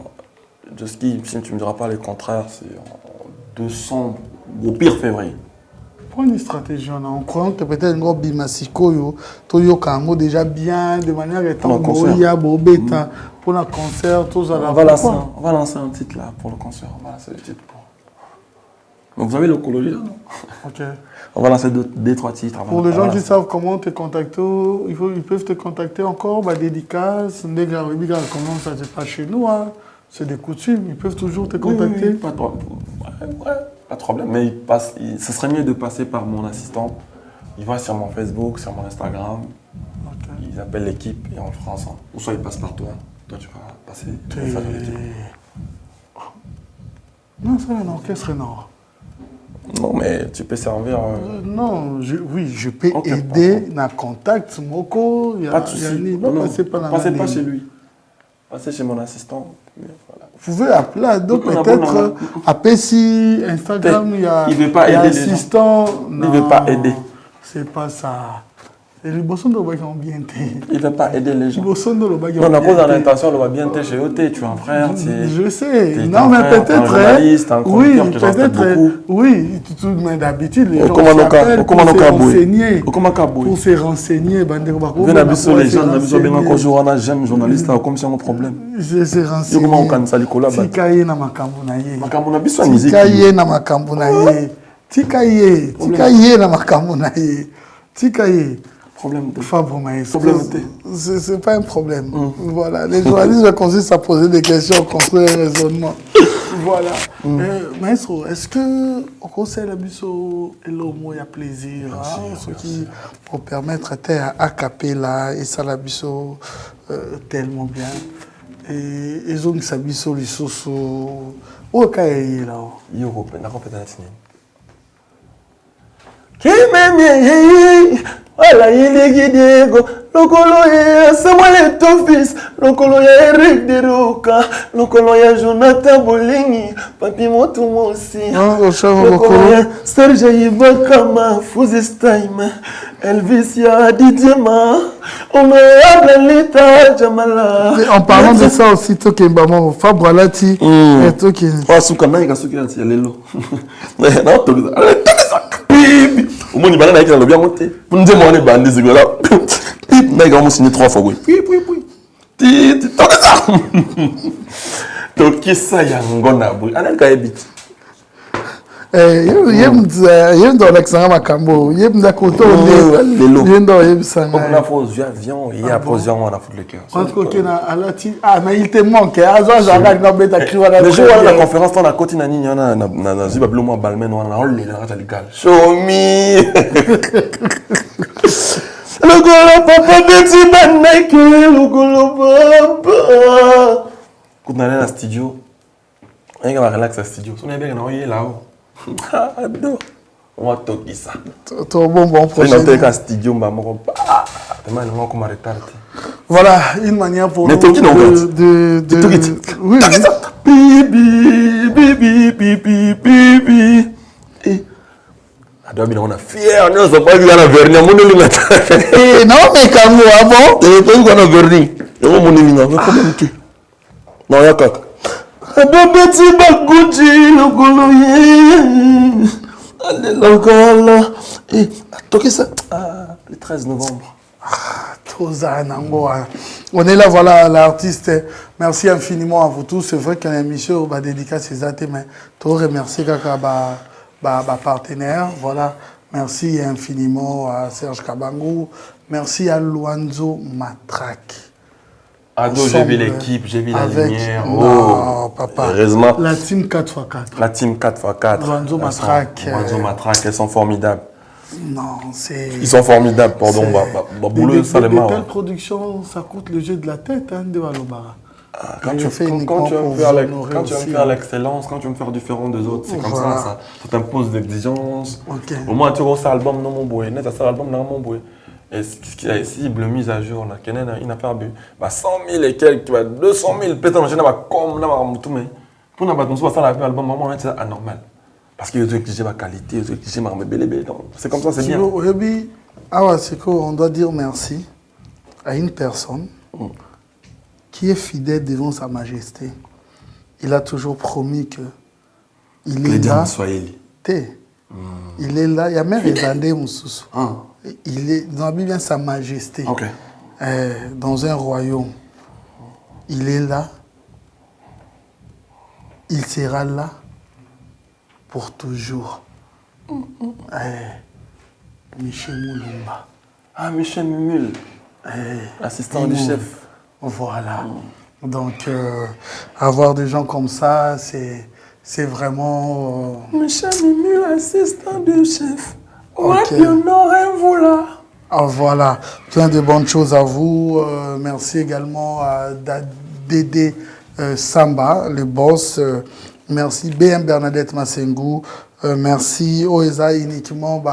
si tu ne me diras pas le contraire, c'est en décembre, au pire février. Pour une stratégie, en croyant que peut-être un gros bimasiko, Toyo Kango déjà bien, de manière étant Boya, Bobeta, pour un concert, tout ça. On va lancer un titre là pour le concert. On va lancer le titre pour. Donc vous avez le coloris là, non? Ok. On va lancer deux, trois titres. Pour les gens qui savent comment te contacter, ils peuvent te contacter encore, dédicace, comment ça se passe chez nous, hein. C'est des coutumes, ils peuvent toujours te contacter. Oui, pas de problème. Mais ce serait mieux de passer par mon assistant. Il va sur mon Facebook, sur mon Instagram. Okay. ils appellent l'équipe et on le fera ensemble. Ou soit ils passent par toi. Toi, tu vas passer. Tu vas faire l'équipe. Non, c'est un orchestre, non. Non, mais tu peux servir. Non, oui, je peux Ok, aider dans le contact. Moko, Pas de souci. Passez Passez pas chez lui. Passez chez mon assistant. Voilà. Vous pouvez appeler donc peut-être appeler si Instagram, il veut pas aider les assistant. Il veut pas aider. C'est pas ça. Et le bosson de l'Oba qui ont bien été. Il veut pas aider les gens. Le bosson de l'Oba qui Non, on a cause dans l'intention, on va bien été chez OT. Tu es un frère. Je sais. Es Non, mais peut-être. Oui, peut-être. Oui, mais d'habitude, les gens s'appellent pour se renseigner. Pour se renseigner. Les gens, j'aime journaliste, comme si on a un problème. Je se renseigner. Comment on can ça Nicolas? Tikaye na makambo na ye. Makambo na biso musique. Tikaye na makambo na ye. Tikaye na makambo na ye. Tikaye. Problème de Fabre Maestro. C'est pas un problème. Voilà. Les journalistes consistent à poser des questions, construire un raisonnement. Voilà. Maestro, est-ce que au conseil la biso et l'homo il y a plaisir, ce qui pour permettre à capella et ça la biso tellement bien. Et ils ont sa biso les soso. Où est là? Europe, na compétence ni. Qui m'aime voilà, il est guidé, lokolo ya Samuel Tofis, lokolo ya Eric Deroka, lokolo ya Jonathan Bolingi, Papi Motumo aussi, lokolo ya Serge Ibakama, Fuzis Time, Elvis ya Didiema, honorable Lita Jamala. En parlant de ça aussi, Tokembamo, Fabre Alati, et Token. Oh, Soukana, il y a Soukana, il y a Lelo. Non, Tokeza. Au moins, il va y avoir des bien monté. Vous nous demandez, bandit, c'est là. Il va y signé 3 fois, oui. Oui. Donc, ça, il y a un bon abri. Allez, quand il Yem dans l'accent Makambo, Yem d'Akoto, Yem dans Yem Sanga. On a posé avion, il y a posé on a foutu le cœur. Ah, mais il te manque. Mais je vois la conférence, on a côté Nani, on a Zibablo, moi, Balmen, on a les gens légal. Show me. Le golo papa petit bannek, le golo papa. Quand on est dans le studio, on va relaxer au studio. On est bien là-haut. On va toquer ça. Bon projet. On a un studio, on va retard. Voilà, une manière pour nous de oui. Bibi. On a fier, on a pas vu la vernis, on a non, mais quand vous avant, on a vernis. On a non, il y a quoi? Petit Baguji, le goloye. Allez, le golo. Et, toquez ça. Le 13 novembre. On est là, voilà, l'artiste. Merci infiniment à vous tous. C'est vrai qu'une émission va dédicacer ses athées, mais je remercie ma partenaire. Voilà. Merci infiniment à Serge Kabangou. Merci à Luanzo Matrak. Ado, j'ai vu l'équipe, j'ai vu la lumière. Oh, papa. Heureusement. La team 4x4. La team 4x4. Luanzo Matrak. Luanzo Matrak, elles sont formidables. Non, c'est... Ils sont formidables, pardon. Des telles productions, ça coûte le jeu de la tête, hein, de Walobara. Quand tu veux me faire l'excellence, quand tu veux me faire différent des autres, c'est comme ça t'impose des exigences. Au moins, tu vois, cet album, non, mon boy. Net, cet album, non, mon boy. Et ce qui est cible mise à jour, il n'a pas bu 100 000 et quelques, 200 000, peut-être dans le général, comme dans tout, mais pour nous, on va faire l'album, c'est anormal. Parce qu'ils ont exigé ma qualité, ils ont exigé ma bébé. C'est comme ça, c'est bien. On doit dire merci à une personne qui est fidèle devant sa majesté. Il a toujours promis que il est là. Il est là. Il y a même Ezandé Moussoussou. Il est dans la Bible, sa majesté. Dans un royaume. Il est là. Il sera là pour toujours. Michel Moulumba. Ah, Michel Mumul. Assistant du chef. Voilà. Donc, avoir des gens comme ça, c'est vraiment... Michel Mumul, assistant du chef. Ouais, you know, voilà. Ah, voilà, plein de bonnes choses à vous. Merci également à Dédé Samba, le boss. Merci BM Bernadette Massengou. Merci Oeza uniquement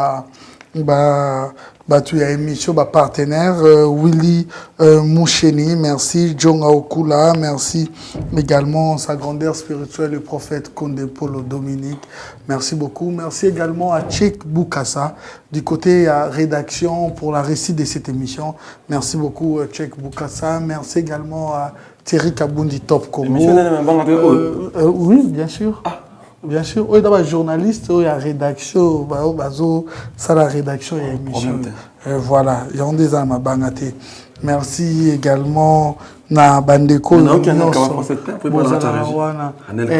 tu as émission partenaire Willy Moucheni, merci John Aokula, merci également sa grandeur spirituelle le prophète Konde Polo Dominique, merci beaucoup, merci également à Tchèque Boukassa du côté rédaction pour la récit de cette émission, merci beaucoup Tchèque Boukassa, merci également à Thierry Kabundi Top Congo. Oui, bien sûr. Bien sûr, il y a des journalistes, il y a la rédaction, ça la rédaction et l'émission. Voilà, il y a des armes à Bangaté. Merci également na Bandeko.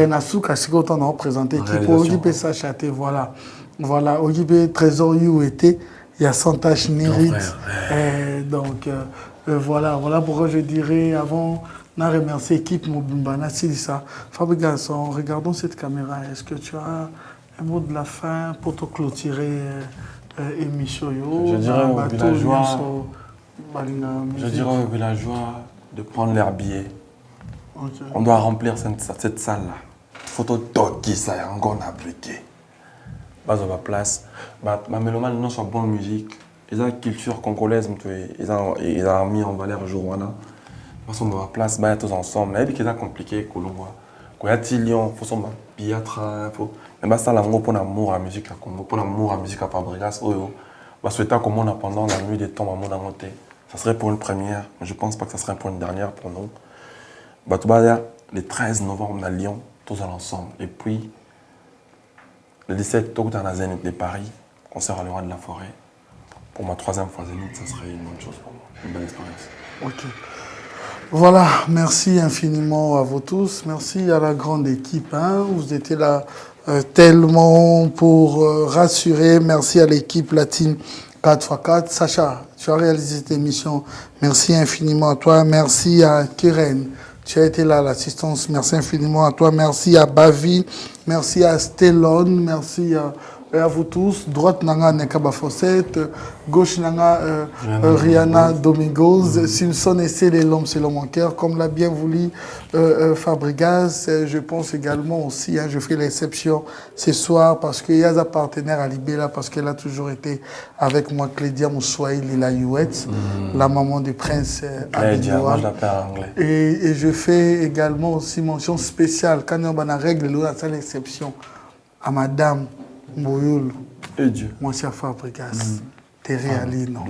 Na Souka Sikoto on a présenté qui pour occuper ça châté voilà. Voilà, occuper trésor où était, il y a 100 tâches mérite. Donc voilà pourquoi je dirais avant on a remercié l'équipe Mobumbana Silissa. Fabrice, regardons cette caméra. Est-ce que tu as un mot de la fin pour te clôturer l'émission? Je dirais aux villageois de prendre l'herbier. Okay. On doit remplir cette salle-là. Photo toki, ça est encore appliqué. Bas à la place. Ma mélomane, non, sur bonne musique. Ils ont la culture congolaise, ils ont mis en valeur Jourwana. Façon de la place, bah tous ensemble. Mais c'est compliqué que l'on voit. Quand il y a Tilion, faut s'en piatra, faut. Mais bah ça l'amour pour l'amour à la musique à Congo, pour l'amour à la musique à Fabrigas. Bah souhaiter comme on a pendant la nuit des temps à mon amoté. Ça serait pour une première, mais je pense pas que ça serait pour une dernière pour nous. Bah tout bas le 13 novembre à Lyon, tous ensemble. Et puis le 17 octobre dans la Zénith de Paris, concert à l'Orient de la Forêt. Pour ma 3e fois Zénith, ça serait une bonne chose pour moi, une belle expérience. Ok. Voilà, merci infiniment à vous tous. Merci à la grande équipe. Vous étiez là tellement pour rassurer. Merci à l'équipe latine 4x4. Sacha, tu as réalisé cette émission. Merci infiniment à toi. Merci à Keren. Tu as été là à l'assistance. Merci infiniment à toi. Merci à Bavi. Merci à Stellon. Merci à vous tous. Droite Nanga Nekaba Fossette. Gauche Nanga Rihanna Domingos. Simpson et c'est l'homme selon mon cœur. Comme l'a bien voulu Fabregas. Je pense également aussi, je fais l'exception ce soir parce qu'il y a un partenaire à Libéla, parce qu'elle a toujours été avec moi, Clédia Moussouaï Lila Youette, la maman du prince Abidouan. Et je fais également aussi mention spéciale, quand on a une règle, c'est l'exception, à madame Mboyoul, et Dieu. Mon cher Fabregas, Terry Alino.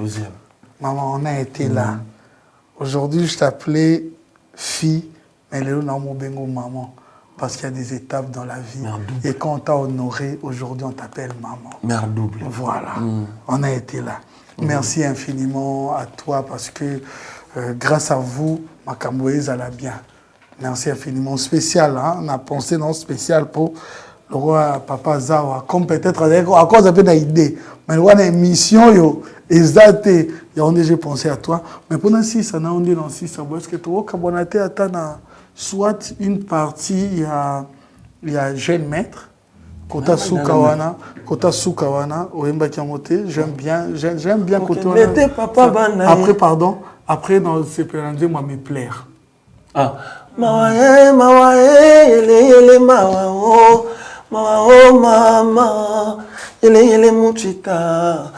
Maman, on a été là. Aujourd'hui, je t'appelais fille, mais là, on a mon bengo maman. Parce qu'il y a des étapes dans la vie. Et quand on t'a honoré, aujourd'hui, on t'appelle maman. Mère double. Voilà, on a été là. Merci infiniment à toi parce que grâce à vous, ma Camboïse allait bien. Merci infiniment. Spécial, on a pensé non spécial pour le roi Papa Zawa, comme peut-être à cause d'un peu d'idée. Mais le roi a une mission, exacté. J'ai pensé à toi. Mais pendant 6 ans, on dit dans 6 ans, est-ce que tu as cabonaté à soit une partie, il y a jeune maître, Kota Soukawana, Oemba Kiamote, j'aime bien Kota. Après, dans ce périmètre, moi, me plaire. Ah. Mawae, ele mawao. Mawao mama, ele muchita.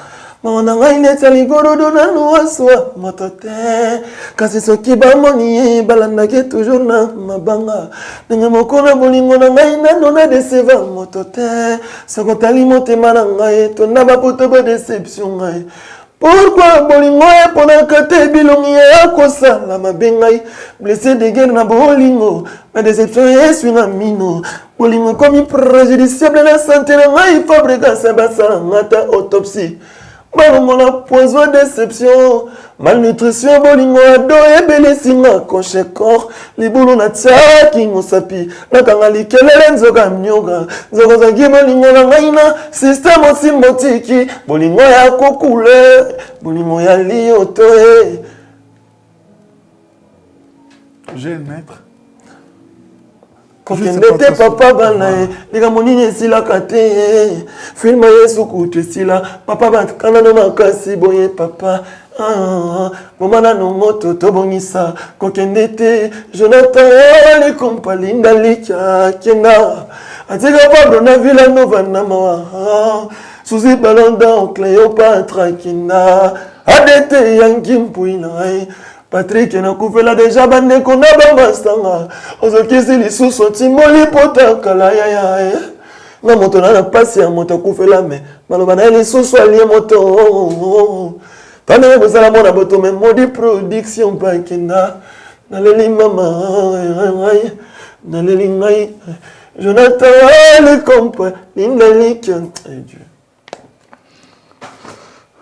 Mawana ngai neta ligoro dona nuaswa motote. Kasi soki bamoni balandaki toujours na mabanga. Ndenge mokona bolingo na ngai nano na deseva motote. Sakotali motema na ngai tona bapoto ba déception ngai. Pourquoi bolingo eponaka te bilongi ya kosala mabe ngai blessé de guerre na bolingo ma déception eswinga mino bolingo komi préjudiciable na santé na ngai Fabregas basala ngata autopsie balongola poison déception malnutrition bolingo ado ebelesinga coche corps libulu na tiaki mosapi nakanga likelele nzoka mnyoga nzoko zangi bolingo na ngai na système osimbotiki bolingo ya kokule bolingo ya lioto Jeune maître. kokendete papa bana likambo nini esilaka te filma yesu kutu esila papa batkana no makasi boye papa bomana no moto tobongisa kokendete Jonathan likompa linda likia kenda atika pablo na vila nova na mawa suzi balonda Cléopâtre kina adete yangi mpuina Patrick na kufela deja bandeko na bambasanga ozokisi lisusu timoli pota kala ya na moto na pasi ya moto kufela me maloba na lisusu alie moto tane bozala mona boto me modi production pakina na leli mama na leli ngai Jonathan le compa linda likia Dieu